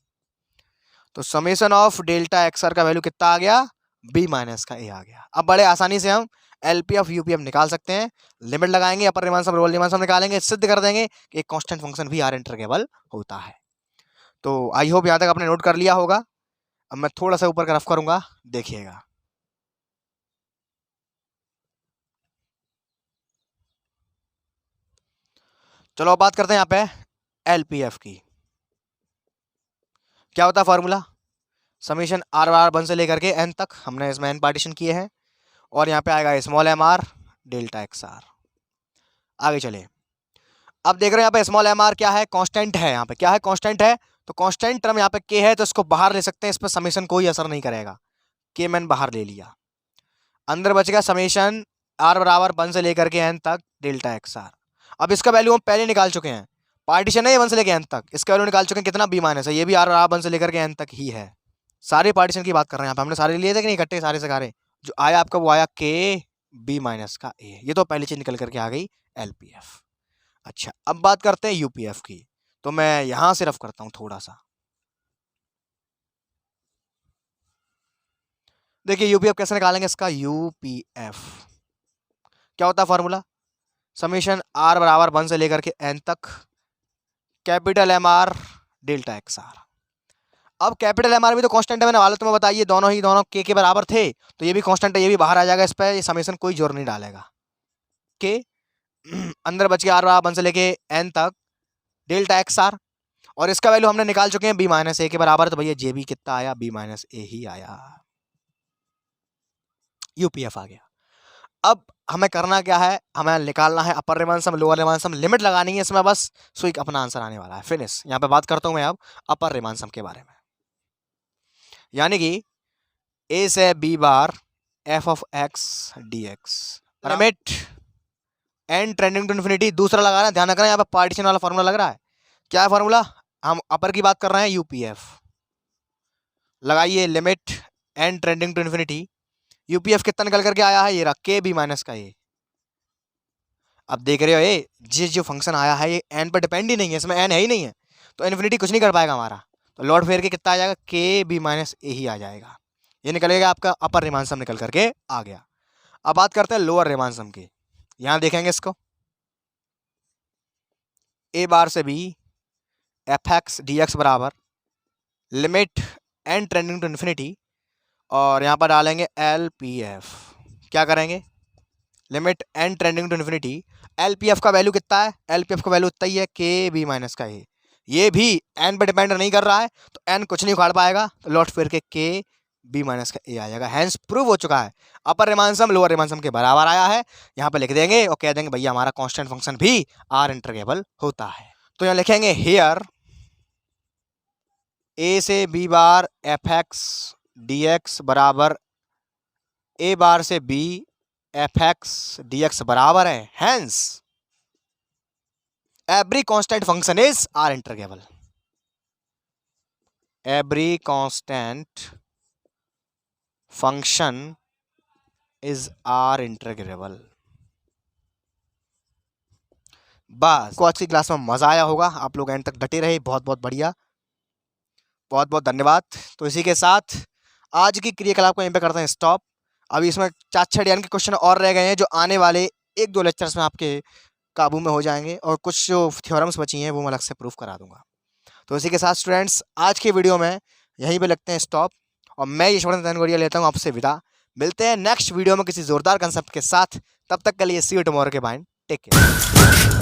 Speaker 1: तो summation of delta X R का वैल्यू कितना आ गया, बी माइनस का ए आ गया। अब बड़े आसानी से हम एलपीएफ यूपीएफ निकाल सकते हैं, लिमिट लगाएंगे, अपर रिमान सम लोअर रिमान सम निकालेंगे, सिद्ध कर देंगे कि एक कांस्टेंट फंक्शन भी आर इंटीग्रेबल होता है। तो आई होप यहाँ तक आपने नोट कर लिया होगा। अब मैं थोड़ा सा ऊपर का रफ करूंगा, देखिएगा। चलो अब बात करते हैं यहाँ पे एलपीएफ की। क्या होता है formula, summation R R one से लेकर के एन तक, हमने इसमें एन पार्टीशन किए हैं, और यहाँ पे आएगा small M R delta X R. आगे चले, अब देख रहे हैं यहाँ पे स्मॉल एम आर क्या है, कांस्टेंट है। यहाँ पे क्या है, कांस्टेंट है। तो कांस्टेंट टर्म यहाँ पे के है, तो इसको बाहर ले सकते हैं, इस पर समीशन कोई असर नहीं करेगा। के मैंने बाहर ले लिया, अंदर बचेगा समीशन आर बराबर वन से लेकर के एन तक डेल्टा एक्स आर। अब इसका वैल्यू हम पहले निकाल चुके हैं, पार्टीशन है वन से लेकर एन तक, इसका वैल्यू निकाल चुके हैं कितना, बी माइनस है। ये भी आर बराबर वन से लेकर के एन तक ही है। सारे पार्टीशन की बात कर रहे हैं यहाँ पे, हमने सारे लिए थे कि नहीं इकट्ठे, सारे से सारे जो आया आपका वो आया के बी माइनस का ए। ये तो पहली चीज निकल करके आ गई एलपीएफ। अच्छा अब बात करते हैं यूपीएफ की, तो मैं यहां से रफ करता हूं थोड़ा सा। देखिए यूपीएफ कैसे निकालेंगे इसका, यूपीएफ क्या होता है फॉर्मूला, समीशन आर बराबर वन से लेकर के एन तक capital M R delta X R. अब कैपिटल एम आर भी तो कांस्टेंट है, मैंने वाले तुम्हें बताइए, दोनों के बराबर थे, तो ये भी कांस्टेंट है, ये भी बाहर आ जाएगा। इस पर ये समीशन कोई जोर नहीं डालेगा। के अंदर बच गया आर बराबर वन से लेके एन तक डेल्टा एक्स आर, और इसका वैल्यू हमने निकाल चुके हैं बी माइनस ए के बराबर, तो भैया जे भी कितना आया, बी माइनस ए ही आया, यूपीएफ आ गया। अब हमें करना क्या है, हमें निकालना है upper Riemann sum lower Riemann सम, लिमिट लगानी है इसमें बस, सो एक अपना आंसर आने वाला है, फिनिश। यहाँ पे बात करता हूं मैं अब अपर रिमान सम के बारे में, यानी कि ए से B bar F of X D X, limit N trending to infinity. दूसरा लगा रहे हैं, ध्यान रखना यहाँ पे पार्टीशन वाला फॉर्मूला लग रहा है। क्या है फॉर्मूला, हम अपर की बात कर रहे हैं, यूपीएफ लगाइए, limit N trending to infinity. UPF कितना निकल करके आया है, ये रहा के बी माइनस का ए। अब देख रहे हो ये जो फंक्शन आया है ये एन पर डिपेंड ही नहीं है, इसमें एन है ही नहीं है, तो इन्फिनिटी कुछ नहीं कर पाएगा हमारा, तो लॉर्ड फेयर के कितना आ जाएगा, के बी माइनस ए ही आ जाएगा। ये निकलेगा आपका अपर रिमान सम निकल करके आ गया। अब बात करते हैं लोअर रिमान सम की, यहां देखेंगे इसको, ए बार से B F X D X बराबर limit N trending to infinity, और यहाँ पर डालेंगे एल पी एफ। क्या करेंगे, limit N trending to infinity, L P F का वैल्यू कितना है, एल पी एफ का वैल्यू इतना ही है, के बी माइनस का ए। ये भी एन पर डिपेंड नहीं कर रहा है, तो एन कुछ नहीं उखाड़ पाएगा, तो लॉट फिर के बी माइनस का ए आ जाएगा। हैंस प्रूव हो चुका है, upper Riemann sum lower Riemann सम के बराबर आया है। यहाँ पे लिख देंगे और कह देंगे भैया हमारा कांस्टेंट फंक्शन भी आर इंटीग्रेबल होता है। तो यहाँ लिखेंगे हियर ए से B bar F X D X बराबर ए बार से B F X D X बराबर है, hence every constant function is R integrable. Every constant function is R integrable. बस को आज की क्लास में मजा आया होगा, आप लोग एंड तक डटे रहे, बहुत बहुत बढ़िया, बहुत बहुत धन्यवाद। तो इसी के साथ आज की क्रियाकलाप को यहीं पे करते हैं स्टॉप। अभी इसमें 4-6 के क्वेश्चन और रह गए हैं, जो आने वाले 1-2 लेक्चर्स में आपके काबू में हो जाएंगे, और कुछ जो थ्योरम्स बची हैं वो मैं अलग से प्रूफ करा दूंगा। तो इसी के साथ स्टूडेंट्स आज के वीडियो में यहीं पे लगते हैं स्टॉप, और मैं यशवंत तनगोड़िया लेता हूँ आपसे विदा। मिलते हैं नेक्स्ट वीडियो में किसी जोरदार कंसेप्ट के साथ, तब तक के लिए सी यू टुमारो के बाय, टेक केयर।